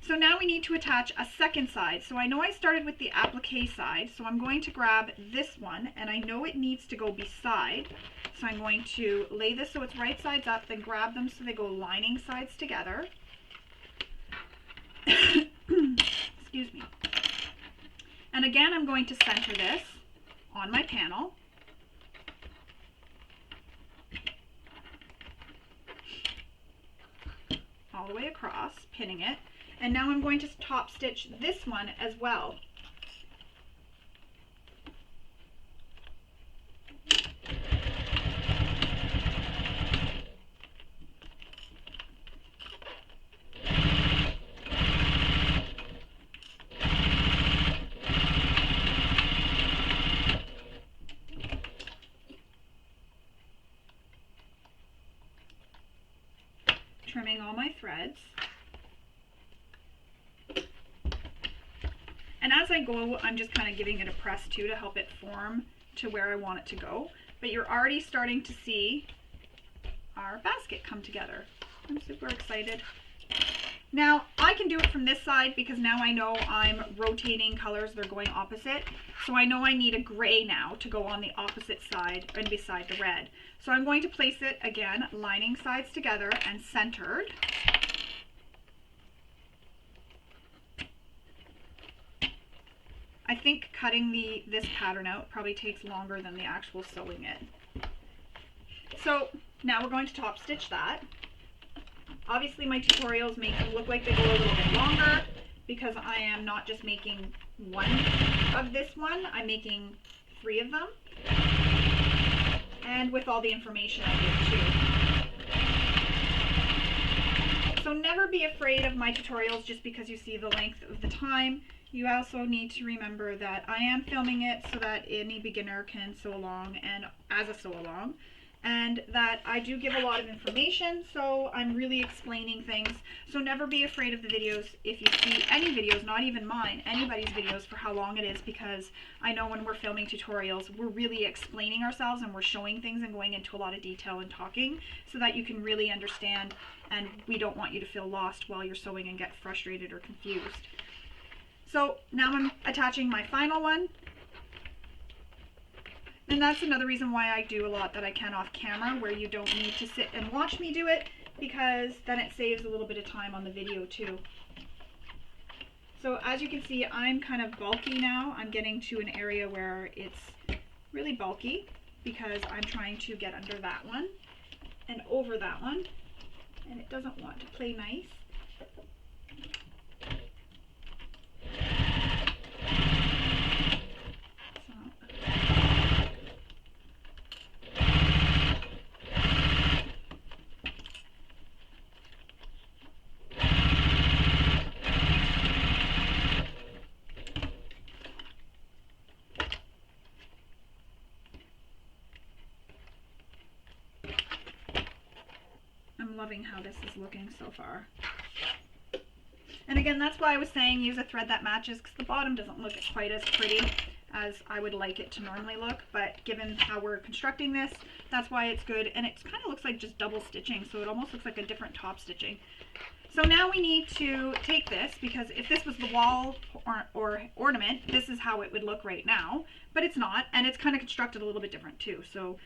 So now we need to attach a second side. So I know I started with the applique side, so I'm going to grab this one, and I know it needs to go beside. So I'm going to lay this so it's right sides up, then grab them so they go lining sides together. Excuse me. And again, I'm going to center this on my panel. All the way across, pinning it. And now I'm going to top stitch this one as well. Trimming all my threads. And as I go, I'm just kind of giving it a press too to help it form to where I want it to go. But you're already starting to see our basket come together. I'm super excited. Now, I can do it from this side because now I know I'm rotating colors, they're going opposite. So I know I need a gray now to go on the opposite side and beside the red. So I'm going to place it again, lining sides together and centered. I think cutting this pattern out probably takes longer than the actual sewing it. So now we're going to top stitch that. Obviously my tutorials make them look like they go a little bit longer because I am not just making one of this one, I'm making 3 of them. And with all the information I give too. So never be afraid of my tutorials just because you see the length of the time. You also need to remember that I am filming it so that any beginner can sew along and as a sew along. And that I do give a lot of information, so I'm really explaining things. So never be afraid of the videos if you see any videos, not even mine, anybody's videos for how long it is, because I know when we're filming tutorials, we're really explaining ourselves and we're showing things and going into a lot of detail and talking so that you can really understand, and we don't want you to feel lost while you're sewing and get frustrated or confused. So now I'm attaching my final one. And that's another reason why I do a lot that I can off camera, where you don't need to sit and watch me do it, because then it saves a little bit of time on the video too. So as you can see, I'm kind of bulky now. I'm getting to an area where it's really bulky because I'm trying to get under that one and over that one, and it doesn't want to play nice. loving how this is looking so far. And again, that's why I was saying use a thread that matches, because the bottom doesn't look quite as pretty as I would like it to normally look, but given how we're constructing this, that's why it's good. And it kind of looks like just double stitching, so it almost looks like a different top stitching. So now we need to take this, because if this was the wall or ornament, this is how it would look right now, but it's not, and it's kind of constructed a little bit different too, so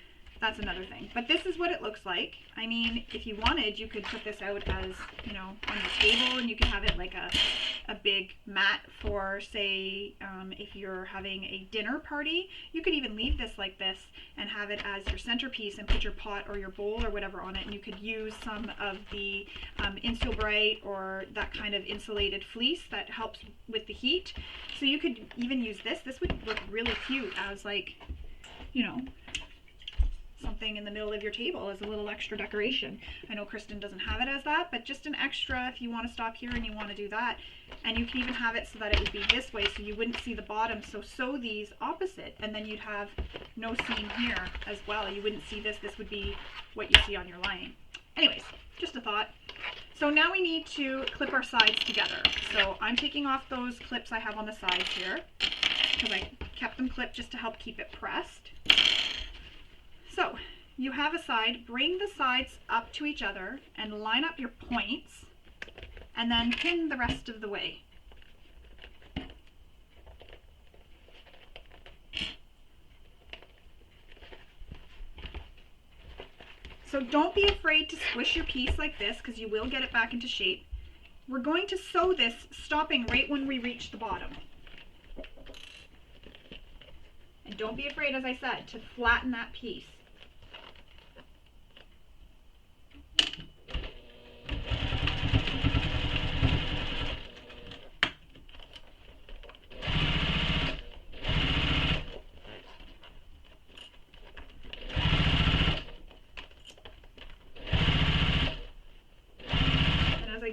that's another thing. But this is what it looks like. I mean, if you wanted, you could put this out as, you know, on the table, and you could have it like a big mat for, say, if you're having a dinner party. You could even leave this like this and have it as your centerpiece and put your pot or your bowl or whatever on it, and you could use some of the Insul Bright or that kind of insulated fleece that helps with the heat. So you could even use this. This would look really cute as, like, you know, something in the middle of your table as a little extra decoration. I know Kristen doesn't have it as that, but just an extra if you want to stop here and you want to do that. And you can even have it so that it would be this way, so you wouldn't see the bottom. So sew these opposite, and then you'd have no seam here as well. You wouldn't see this. This would be what you see on your lining. Anyways, just a thought. So now we need to clip our sides together. So I'm taking off those clips I have on the sides here, because I kept them clipped just to help keep it pressed. So you have a side, bring the sides up to each other and line up your points, and then pin the rest of the way. So don't be afraid to squish your piece like this, because you will get it back into shape. We're going to sew this stopping right when we reach the bottom. And don't be afraid, as I said, to flatten that piece.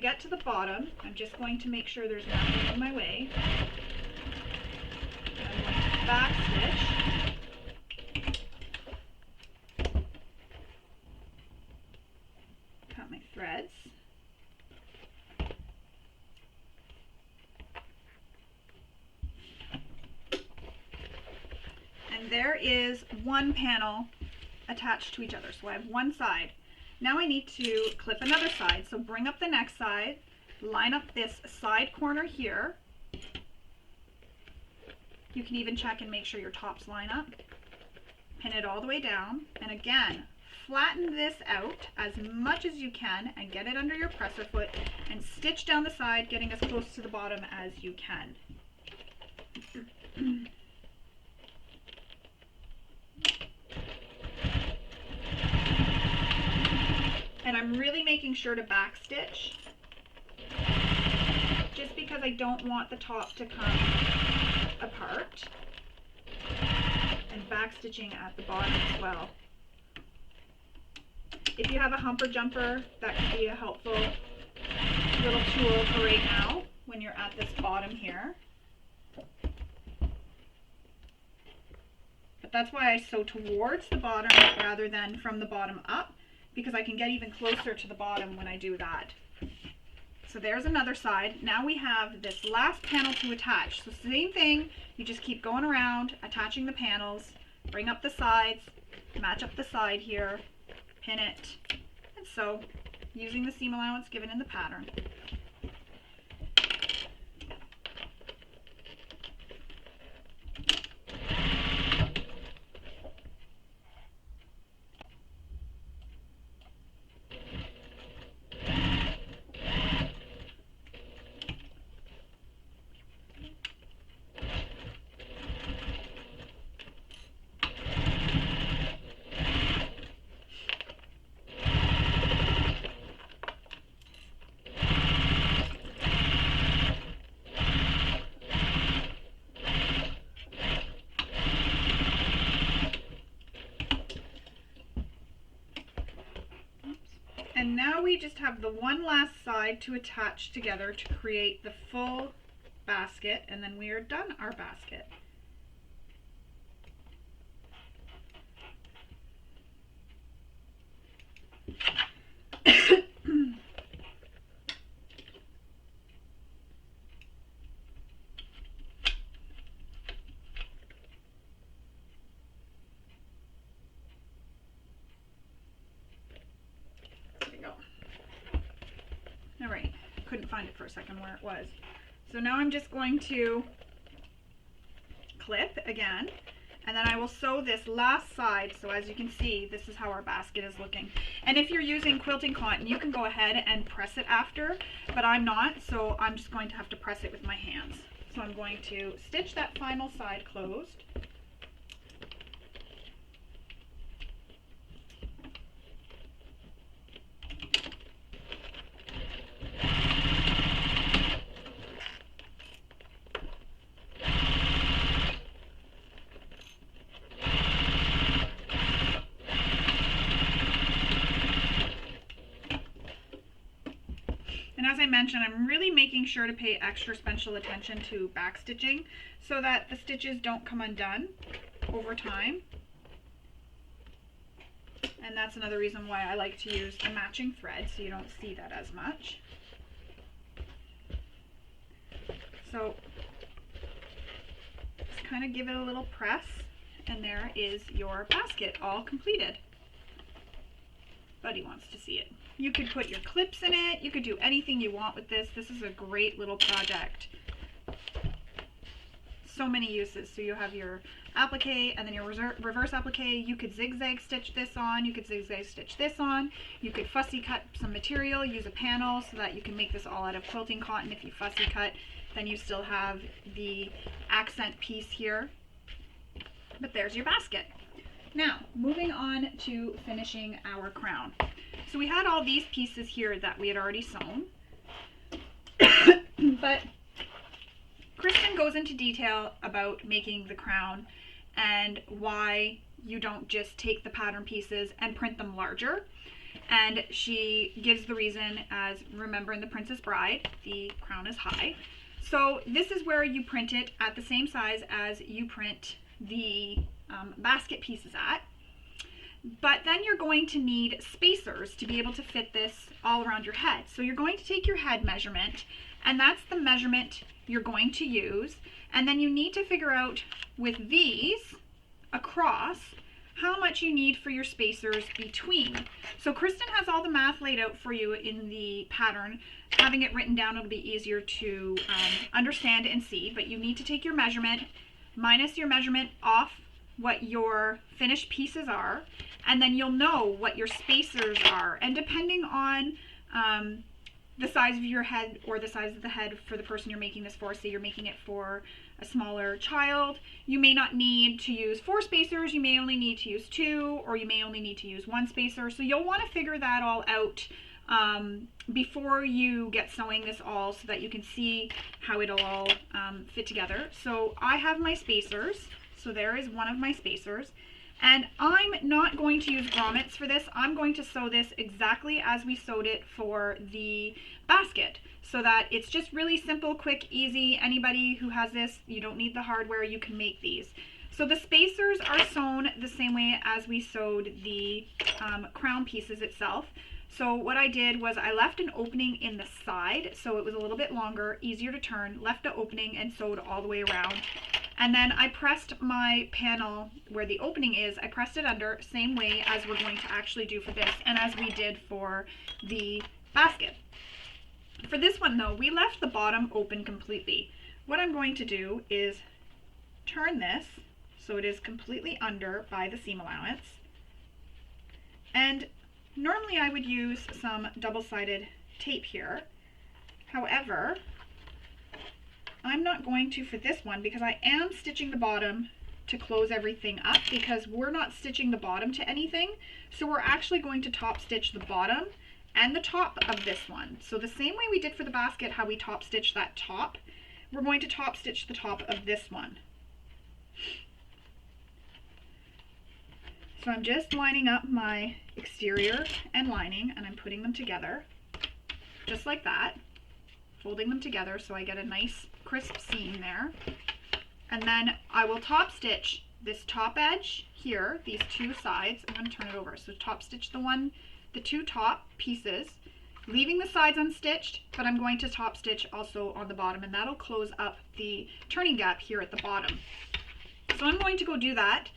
Get to the bottom, I'm just going to make sure there's nothing in my way. I'm going to back stitch, cut my threads, and there is one panel attached to each other. So I have one side. Now I need to clip another side. So bring up the next side, line up this side corner here. You can even check and make sure your tops line up. Pin it all the way down. And again, flatten this out as much as you can and get it under your presser foot and stitch down the side, getting as close to the bottom as you can. And I'm really making sure to back stitch, just because I don't want the top to come apart, and back stitching at the bottom as well. If you have a humper jumper, that could be a helpful little tool for right now when you're at this bottom here. But that's why I sew towards the bottom rather than from the bottom up, because I can get even closer to the bottom when I do that. So there's another side. Now we have this last panel to attach. So same thing, you just keep going around, attaching the panels, bring up the sides, match up the side here, pin it, and sew using the seam allowance given in the pattern. And now we just have the one last side to attach together to create the full basket, and then we are done our basket. couldn't find it for a second where it was. So now I'm just going to clip again, and then I will sew this last side. So as you can see, this is how our basket is looking. And if you're using quilting cotton, you can go ahead and press it after, but I'm not, so I'm just going to have to press it with my hands. So I'm going to stitch that final side closed. And as I mentioned, I'm really making sure to pay extra special attention to back stitching so that the stitches don't come undone over time. And that's another reason why I like to use a matching thread, so you don't see that as much. So just kind of give it a little press, and there is your basket all completed. Buddy wants to see it. You could put your clips in it. You could do anything you want with this. This is a great little project. So many uses. So you have your applique and then your reverse applique. You could zigzag stitch this on. You could zigzag stitch this on. You could fussy cut some material, use a panel so that you can make this all out of quilting cotton. If you fussy cut, then you still have the accent piece here. But there's your basket. Now, moving on to finishing our crown. So we had all these pieces here that we had already sewn, but Kristen goes into detail about making the crown and why you don't just take the pattern pieces and print them larger. And she gives the reason as, remember in The Princess Bride, the crown is high. So this is where you print it at the same size as you print the basket pieces at. But then you're going to need spacers to be able to fit this all around your head. So you're going to take your head measurement, and that's the measurement you're going to use. And then you need to figure out with these across how much you need for your spacers between. So Kristen has all the math laid out for you in the pattern. Having it written down, it'll be easier to understand and see, but you need to take your measurement, minus your measurement off what your finished pieces are, and then you'll know what your spacers are. And depending on the size of your head or the size of the head for the person you're making this for, say you're making it for a smaller child, you may not need to use 4 spacers, you may only need to use 2, or you may only need to use 1 spacer. So you'll want to figure that all out before you get sewing this all so that you can see how it'll all fit together. So I have my spacers. So there is one of my spacers, and I'm not going to use grommets for this. I'm going to sew this exactly as we sewed it for the basket, so that it's just really simple, quick, easy. Anybody who has this, you don't need the hardware, you can make these. So the spacers are sewn the same way as we sewed the crown pieces itself. So what I did was I left an opening in the side, so it was a little bit longer, easier to turn, left an opening and sewed all the way around. And then I pressed my panel where the opening is, I pressed it under, same way as we're going to actually do for this and as we did for the basket. For this one though, we left the bottom open completely. What I'm going to do is turn this so it is completely under by the seam allowance. And normally I would use some double-sided tape here. However, I'm not going to for this one because I am stitching the bottom to close everything up, because we're not stitching the bottom to anything. So we're actually going to top stitch the bottom and the top of this one. So the same way we did for the basket, how we top stitched that top, we're going to top stitch the top of this one. So I'm just lining up my exterior and lining, and I'm putting them together just like that, folding them together so I get a nice crisp seam there. And then I will top stitch this top edge here, these 2 sides. I'm going to turn it over. So top stitch the 2 top pieces, leaving the sides unstitched, but I'm going to top stitch also on the bottom, and that'll close up the turning gap here at the bottom. So I'm going to go do that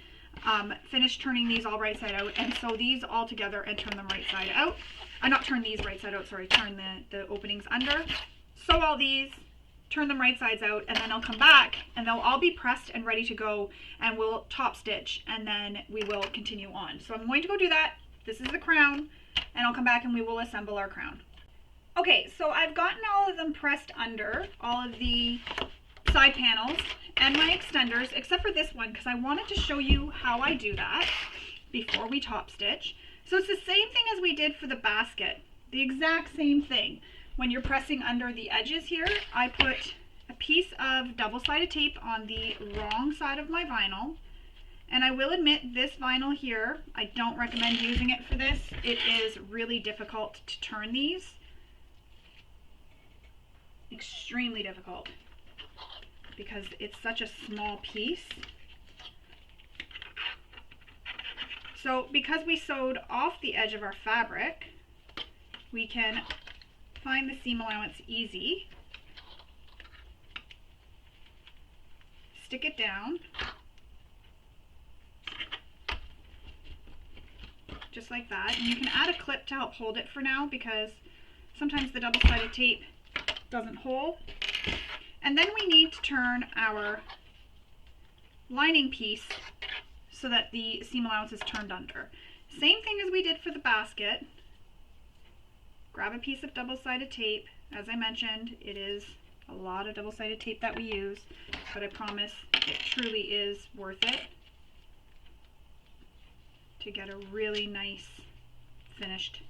finish turning these all right side out, and sew these all together and turn them right side out. Not turn these right side out, sorry, turn the openings under. Sew all these, turn them right sides out, and then I'll come back and they'll all be pressed and ready to go, and we'll top stitch, and then we will continue on. So I'm going to go do that. This is the crown, and I'll come back and we will assemble our crown. Okay, so I've gotten all of them pressed under, all of the side panels and my extenders, except for this one, because I wanted to show you how I do that before we top stitch. So it's the same thing as we did for the basket, the exact same thing. When you're pressing under the edges here, I put a piece of double-sided tape on the wrong side of my vinyl. And I will admit, this vinyl here, I don't recommend using it for this. It is really difficult to turn these. Extremely difficult, because it's such a small piece. So because we sewed off the edge of our fabric, we can find the seam allowance easy. Stick it down, just like that. And you can add a clip to help hold it for now, because sometimes the double-sided tape doesn't hold. And then we need to turn our lining piece so that the seam allowance is turned under. Same thing as we did for the basket. Grab a piece of double-sided tape. As I mentioned, it is a lot of double-sided tape that we use, but I promise it truly is worth it to get a really nice finished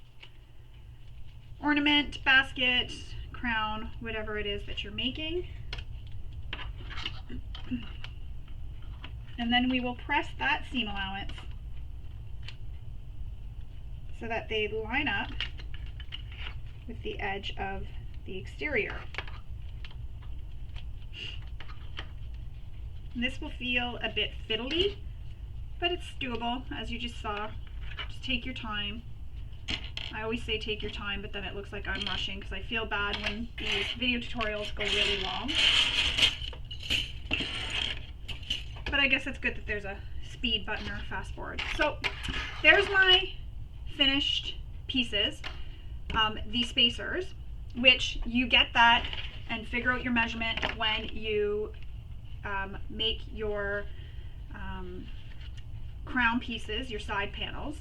ornament, basket, crown, whatever it is that you're making. And then we will press that seam allowance so that they line up with the edge of the exterior. And this will feel a bit fiddly, but it's doable, as you just saw. Just take your time. I always say take your time, but then it looks like I'm rushing because I feel bad when these video tutorials go really long. But I guess it's good that there's a speed button or fast forward. So there's my finished pieces, the spacers, which you get that and figure out your measurement when you make your crown pieces, your side panels.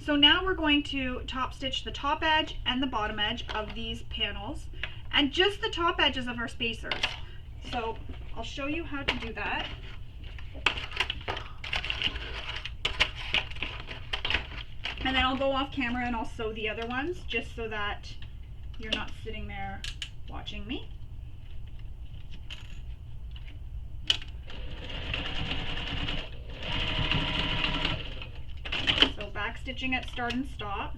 So now we're going to top stitch the top edge and the bottom edge of these panels, and just the top edges of our spacers. So I'll show you how to do that. And then I'll go off camera and I'll sew the other ones, just so that you're not sitting there watching me. So back stitching at start and stop.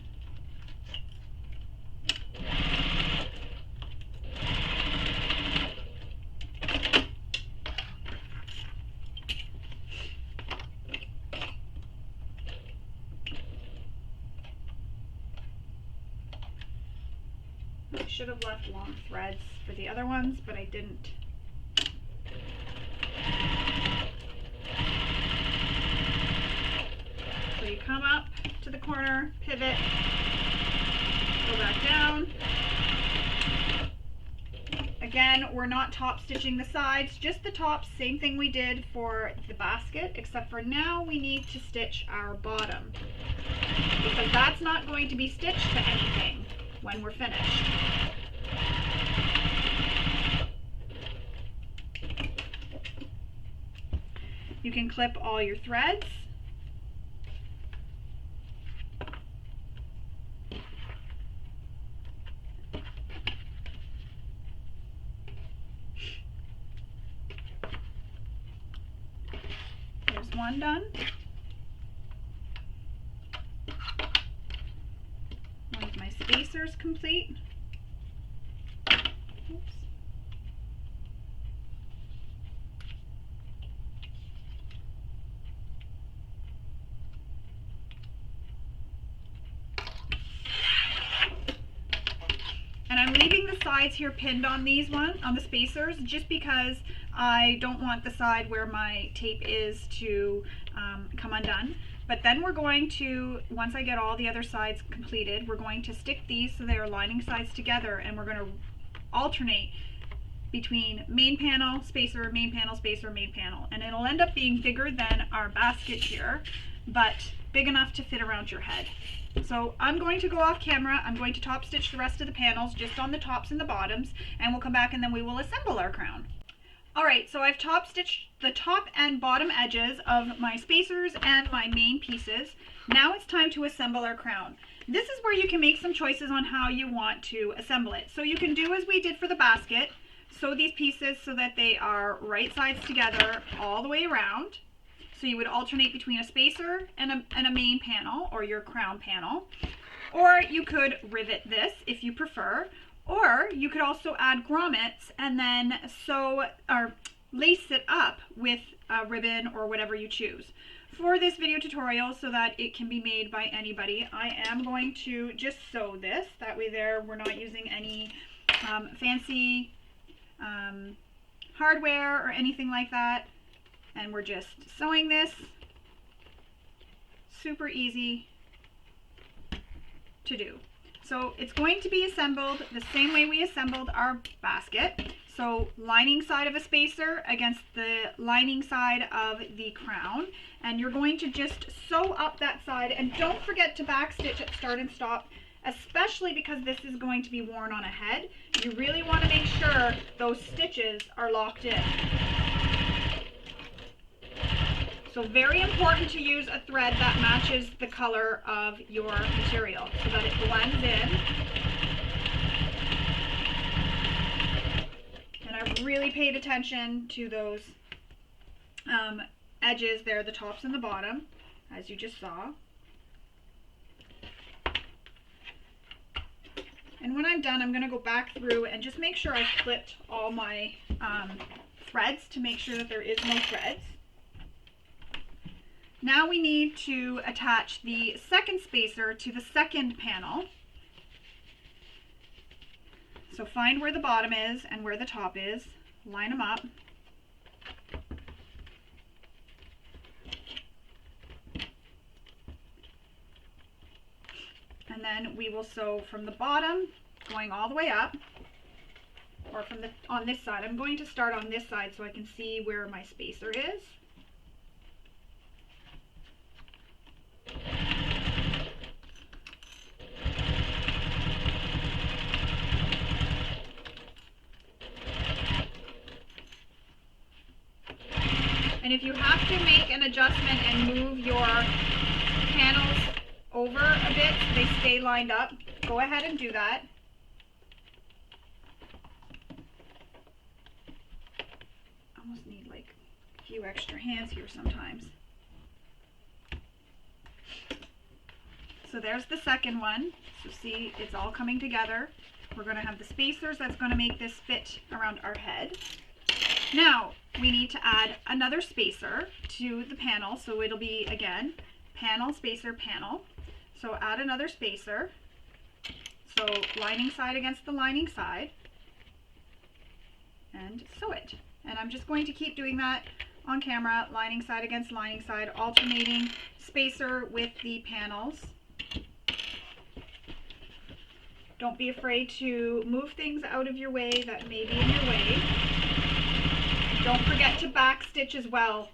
I should have left long threads for the other ones, but I didn't. So you come up to the corner, pivot, go back down. Again, we're not top stitching the sides, just the tops, same thing we did for the basket, except for now we need to stitch our bottom, because that's not going to be stitched to anything when we're finished. You can clip all your threads. There's one done. One of my spacers complete. Oops. And I'm leaving the sides here pinned on these on the spacers, just because I don't want the side where my tape is to come undone. But then we're going to, once I get all the other sides completed, we're going to stick these so they are lining sides together, and we're going to alternate between main panel, spacer, main panel, spacer, main panel. And it'll end up being bigger than our basket here, but big enough to fit around your head. So I'm going to go off camera. I'm going to top stitch the rest of the panels just on the tops and the bottoms, and we'll come back and then we will assemble our crown. Alright, so I've top stitched the top and bottom edges of my spacers and my main pieces. Now it's time to assemble our crown. This is where you can make some choices on how you want to assemble it. So you can do as we did for the basket, sew these pieces so that they are right sides together all the way around. So you would alternate between a spacer and a main panel, or your crown panel. Or you could rivet this if you prefer. Or you could also add grommets and then sew or lace it up with a ribbon or whatever you choose. For this video tutorial, so that it can be made by anybody, I am going to just sew this. That way there we're not using any fancy hardware or anything like that. And we're just sewing this. Super easy to do. So it's going to be assembled the same way we assembled our basket. So lining side of a spacer against the lining side of the crown. And you're going to just sew up that side, and don't forget to back stitch at start and stop, especially because this is going to be worn on a head. You really want to make sure those stitches are locked in. So very important to use a thread that matches the color of your material so that it blends in. And I really paid attention to those edges there, the tops and the bottom, as you just saw. And when I'm done, I'm going to go back through and just make sure I clipped all my threads to make sure that there is no threads. Now we need to attach the second spacer to the second panel. So find where the bottom is and where the top is, line them up. And then we will sew from the bottom going all the way up, or from on this side. I'm going to start on this side so I can see where my spacer is. And if you have to make an adjustment and move your panels over a bit so they stay lined up, go ahead and do that. Almost need like a few extra hands here sometimes. So there's the second one. So see, it's all coming together. We're going to have the spacers that's going to make this fit around our head. Now we need to add another spacer to the panel, so it'll be again panel, spacer, panel. So add another spacer, so lining side against the lining side, and sew it. And I'm just going to keep doing that on camera, lining side against lining side, alternating spacer with the panels. Don't be afraid to move things out of your way that may be in your way. Don't forget to back stitch as well.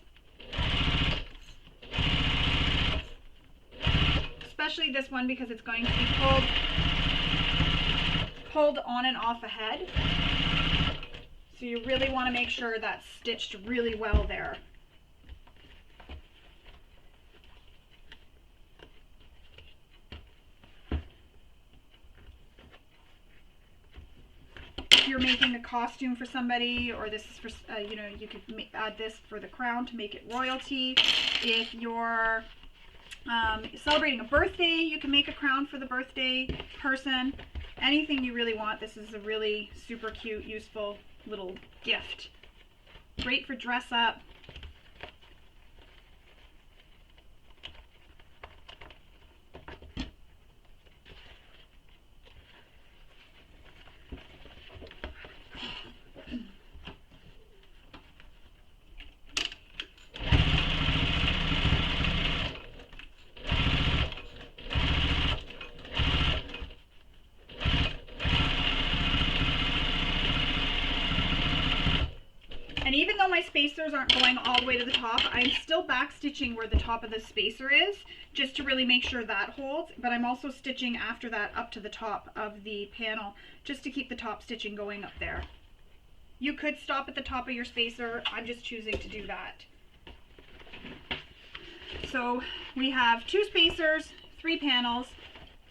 Especially this one, because it's going to be pulled on and off ahead. So you really want to make sure that's stitched really well there. If you're making a costume for somebody, or this is for, you know, you could add this for the crown to make it royalty. If you're celebrating a birthday, you can make a crown for the birthday person. Anything you really want. This is a really super cute, useful little gift. Great for dress up. my spacers aren't going all the way to the top, I'm still back stitching where the top of the spacer is, just to really make sure that holds, but I'm also stitching after that up to the top of the panel, just to keep the top stitching going up there. You could stop at the top of your spacer, I'm just choosing to do that. So we have 2 spacers, 3 panels.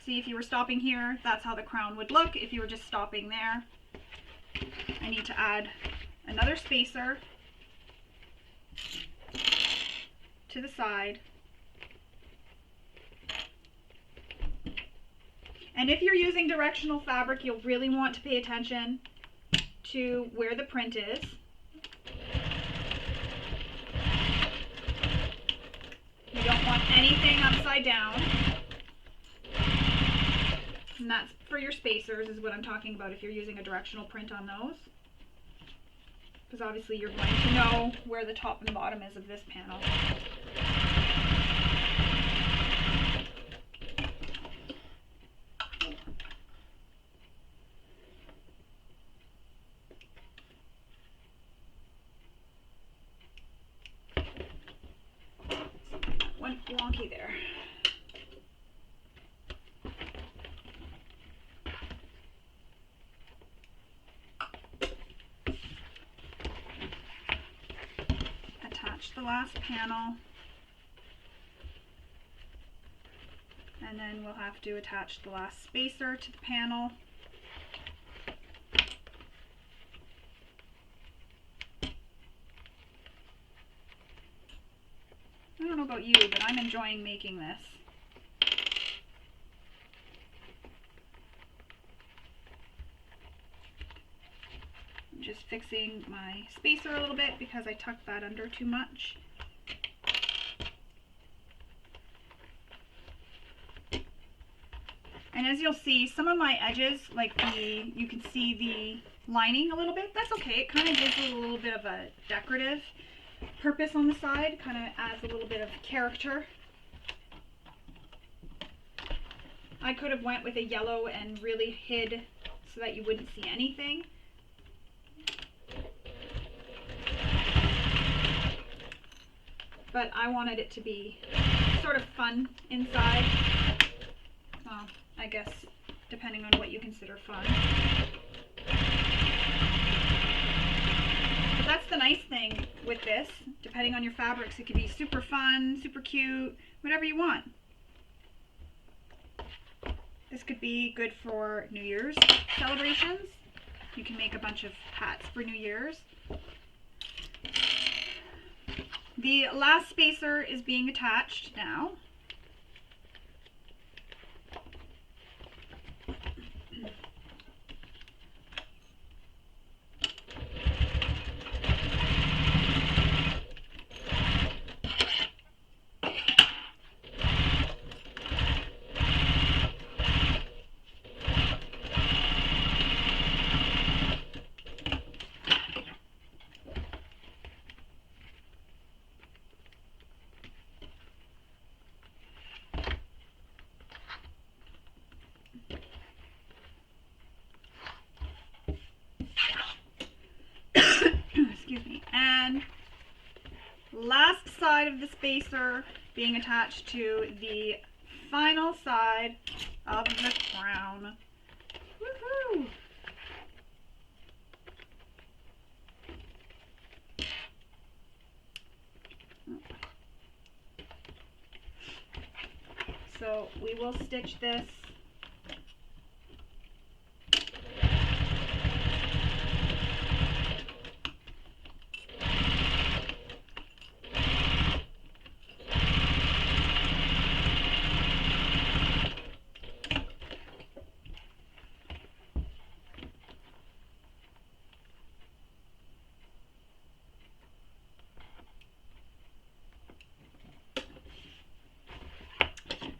See, if you were stopping here, that's how the crown would look if you were just stopping there. I need to add another spacer to the side. And if you're using directional fabric, you'll really want to pay attention to where the print is. You don't want anything upside down. And that's for your spacers is what I'm talking about if you're using a directional print on those. Because obviously you're going to know where the top and the bottom is of this panel. Went wonky there. The last panel, and then we'll have to attach the last spacer to the panel. I don't know about you, but I'm enjoying making this. Just fixing my spacer a little bit because I tucked that under too much. And as you'll see, some of my edges, like you can see the lining a little bit. That's okay. It kind of gives it a little bit of a decorative purpose on the side. Kind of adds a little bit of character. I could have went with a yellow and really hid so that you wouldn't see anything. But I wanted it to be sort of fun inside. Well, I guess depending on what you consider fun. But that's the nice thing with this. Depending on your fabrics, it could be super fun, super cute, whatever you want. This could be good for New Year's celebrations. You can make a bunch of hats for New Year's. The last spacer is being attached now. Last side of the spacer being attached to the final side of the crown. Woohoo! So we will stitch this .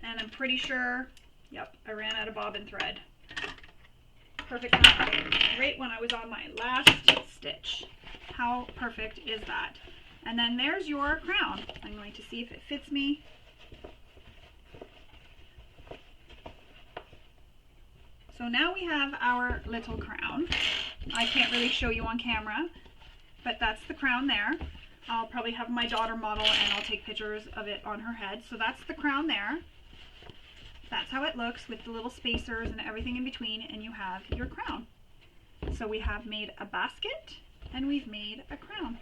And I'm pretty sure, yep, I ran out of bobbin thread. Perfect timing, right when I was on my last stitch. How perfect is that? And then there's your crown. I'm going to see if it fits me. So now we have our little crown. I can't really show you on camera, but that's the crown there. I'll probably have my daughter model and I'll take pictures of it on her head. So that's the crown there. That's how it looks with the little spacers and everything in between, and you have your crown. So we have made a basket and we've made a crown.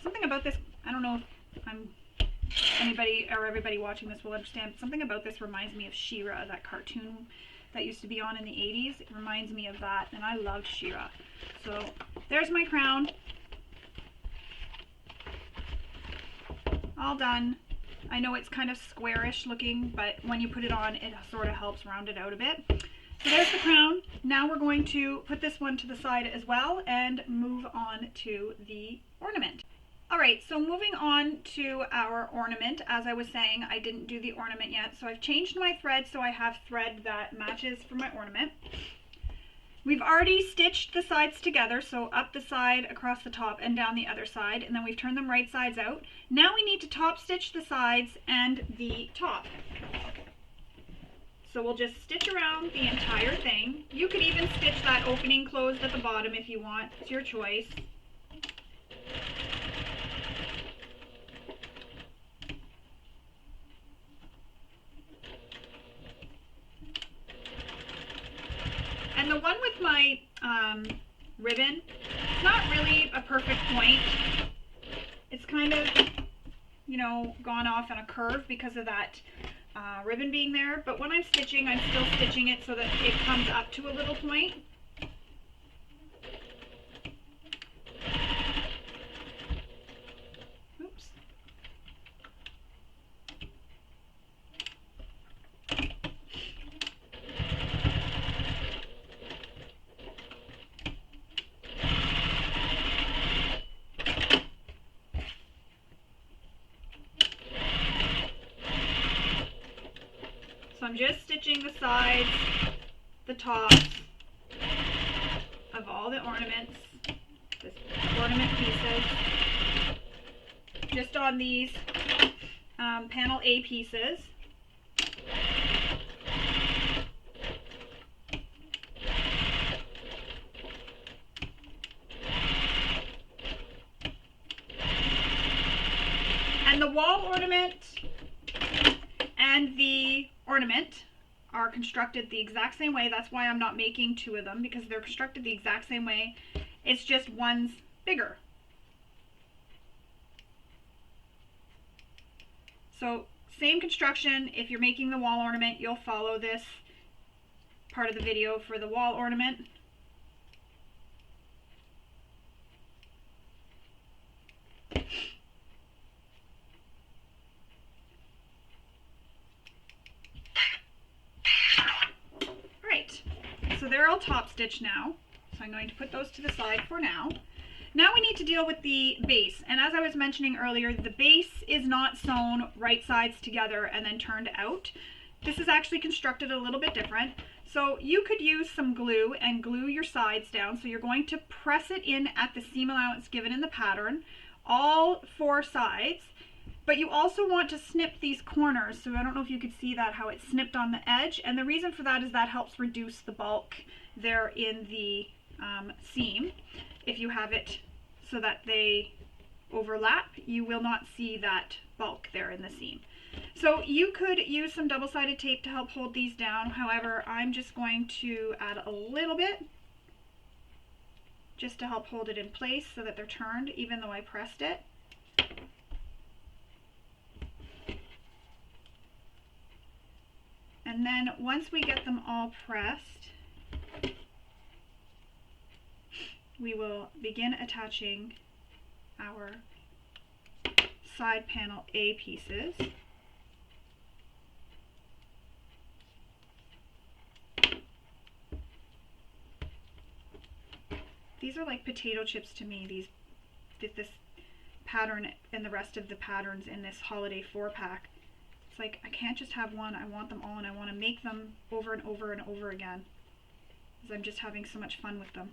Something about this, I don't know if anybody or everybody watching this will understand, but something about this reminds me of She-Ra, that cartoon that used to be on in the 80s. It reminds me of that, and I loved She-Ra. So there's my crown. All done. I know it's kind of squarish looking, but when you put it on, it sort of helps round it out a bit. So there's the crown. Now we're going to put this one to the side as well and move on to the ornament. Alright, so moving on to our ornament. As I was saying, I didn't do the ornament yet, so I've changed my thread so I have thread that matches for my ornament. We've already stitched the sides together, so up the side, across the top, and down the other side, and then we've turned them right sides out. Now we need to top stitch the sides and the top. So we'll just stitch around the entire thing. You could even stitch that opening closed at the bottom if you want. It's your choice. And the one with my ribbon, it's not really a perfect point. It's kind of, you know, gone off on a curve because of that ribbon being there. But when I'm stitching, I'm still stitching it so that it comes up to a little point. Oops. So I'm just stitching the sides, the tops of all the ornaments, the ornament pieces, just on these panel A pieces. And the wall ornament and the ornament are constructed the exact same way. That's why I'm not making two of them, because they're constructed the exact same way. It's just one's bigger. So same construction. If you're making the wall ornament, you'll follow this part of the video for the wall ornament. So they're all top stitched now. So I'm going to put those to the side for now. Now we need to deal with the base. And as I was mentioning earlier, the base is not sewn right sides together and then turned out. This is actually constructed a little bit different. So you could use some glue and glue your sides down. So you're going to press it in at the seam allowance given in the pattern, all four sides. But you also want to snip these corners. So I don't know if you could see that, how it's snipped on the edge. And the reason for that is that helps reduce the bulk there in the seam. If you have it so that they overlap, you will not see that bulk there in the seam. So you could use some double-sided tape to help hold these down. However, I'm just going to add a little bit just to help hold it in place so that they're turned even though I pressed it. And then once we get them all pressed, we will begin attaching our side panel A pieces. These are like potato chips to me, this pattern and the rest of the patterns in this holiday 4-pack. It's like, I can't just have one, I want them all, and I want to make them over and over and over again, because I'm just having so much fun with them.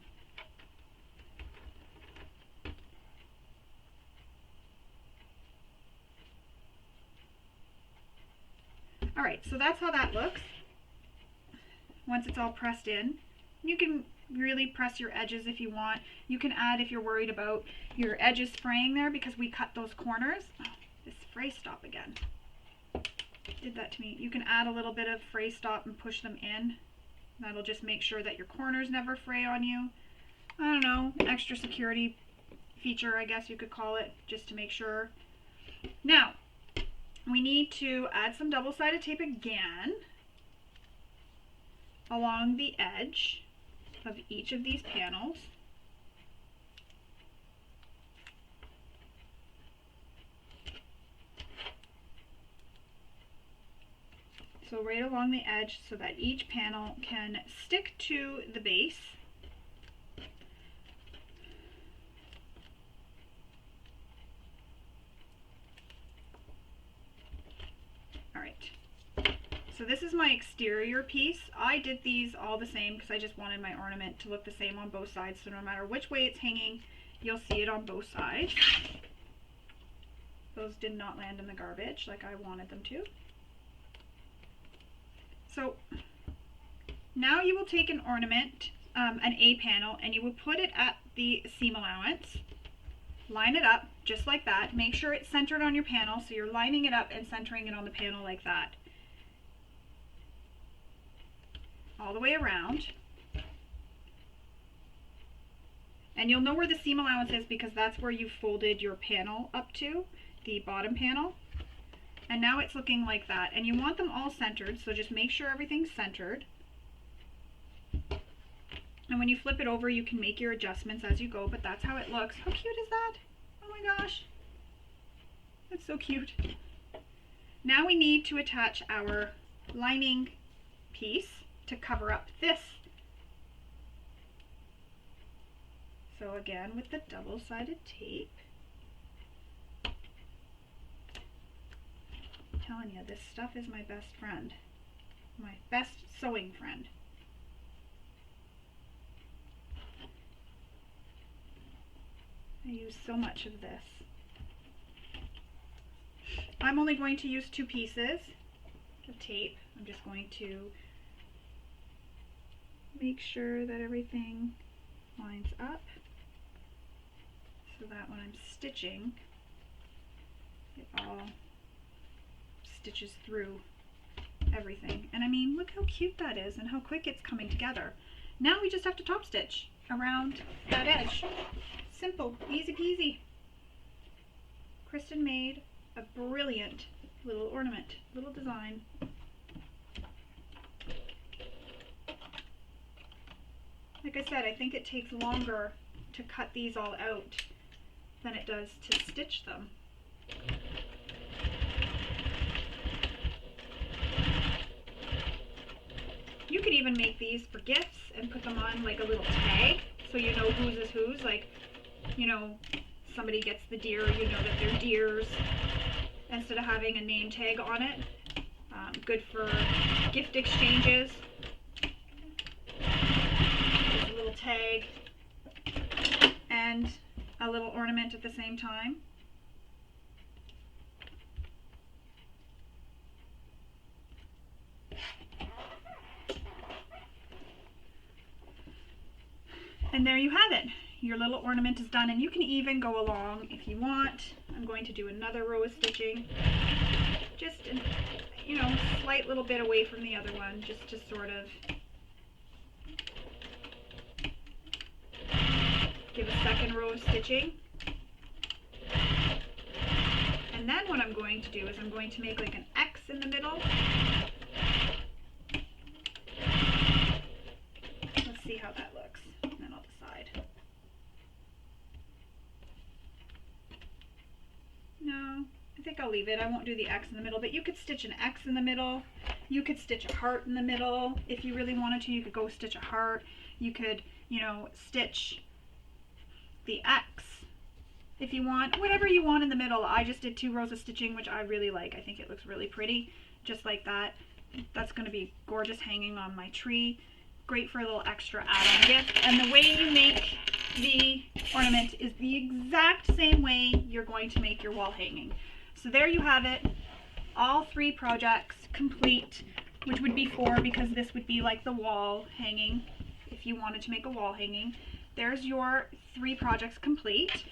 Alright, so that's how that looks once it's all pressed in. You can Really press your edges if you want. You can add if you're worried about your edges fraying there, because we cut those corners. Oh, this fray stop again did that to me. You can add a little bit of fray stop and push them in. That'll just make sure that your corners never fray on you. I don't know, extra security feature, I guess you could call it, just to make sure. Now, we need to add some double-sided tape again along the edge of each of these panels. So right along the edge, so that each panel can stick to the base. All right, so this is my exterior piece. I did these all the same because I just wanted my ornament to look the same on both sides, so no matter which way it's hanging, you'll see it on both sides. Those did not land in the garbage like I wanted them to. So now you will take an ornament, an A panel, and you will put it at the seam allowance. Line it up just like that. Make sure it's centered on your panel, so you're lining it up and centering it on the panel like that. All the way around. And you'll know where the seam allowance is because that's where you folded your panel up to, the bottom panel. And now it's looking like that. And you want them all centered, so just make sure everything's centered. And when you flip it over, you can make your adjustments as you go, but that's how it looks. How cute is that? Oh my gosh. That's so cute. Now we need to attach our lining piece to cover up this. So again, with the double-sided tape. I'm telling you, this stuff is my best friend. My best sewing friend. I use so much of this. I'm only going to use 2 pieces of tape. I'm just going to make sure that everything lines up so that when I'm stitching, it all stitches through everything. And I mean, look how cute that is and how quick it's coming together. Now we just have to top stitch around that edge. Simple, easy peasy. Kristen made a brilliant little ornament, little design. Like I said, I think it takes longer to cut these all out than it does to stitch them. You could even make these for gifts and put them on like a little tag so you know whose is whose. Like, you know, somebody gets the deer, you know that they're deers, instead of having a name tag on it. Good for gift exchanges. There's a little tag and a little ornament at the same time. And there you have it. Your little ornament is done, and you can even go along if you want. I'm going to do another row of stitching, just a, you know, slight little bit away from the other one, just to sort of give a second row of stitching. And then what I'm going to do is I'm going to make like an X in the middle. Let's see how that looks, and then I'll decide. No, I think I'll leave it. I won't do the X in the middle, but you could stitch an X in the middle. You could stitch a heart in the middle. If you really wanted to, you could go stitch a heart. You could, you know, stitch the X if you want. Whatever you want in the middle. I just did 2 rows of stitching, which I really like. I think it looks really pretty, just like that. That's going to be gorgeous hanging on my tree. Great for a little extra add-on gift. And the way you make the ornament is the exact same way you're going to make your wall hanging. So there you have it. All 3 projects complete, which would be 4 because this would be like the wall hanging if you wanted to make a wall hanging. There's your 3 projects complete.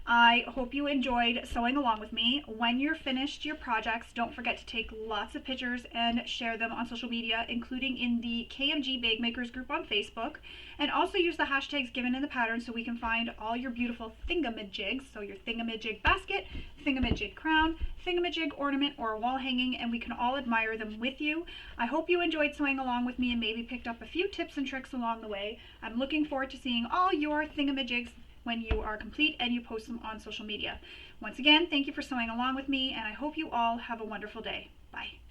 I hope you enjoyed sewing along with me. When you're finished your projects, don't forget to take lots of pictures and share them on social media, including in the KMG Bag Makers group on Facebook. And also use the hashtags given in the pattern so we can find all your beautiful thingamajigs. So your thingamajig basket, thingamajig crown, thingamajig ornament, or wall hanging, and we can all admire them with you. I hope you enjoyed sewing along with me and maybe picked up a few tips and tricks along the way. I'm looking forward to seeing all your thingamajigs when you are complete and you post them on social media. Once again, thank you for sewing along with me, and I hope you all have a wonderful day. Bye.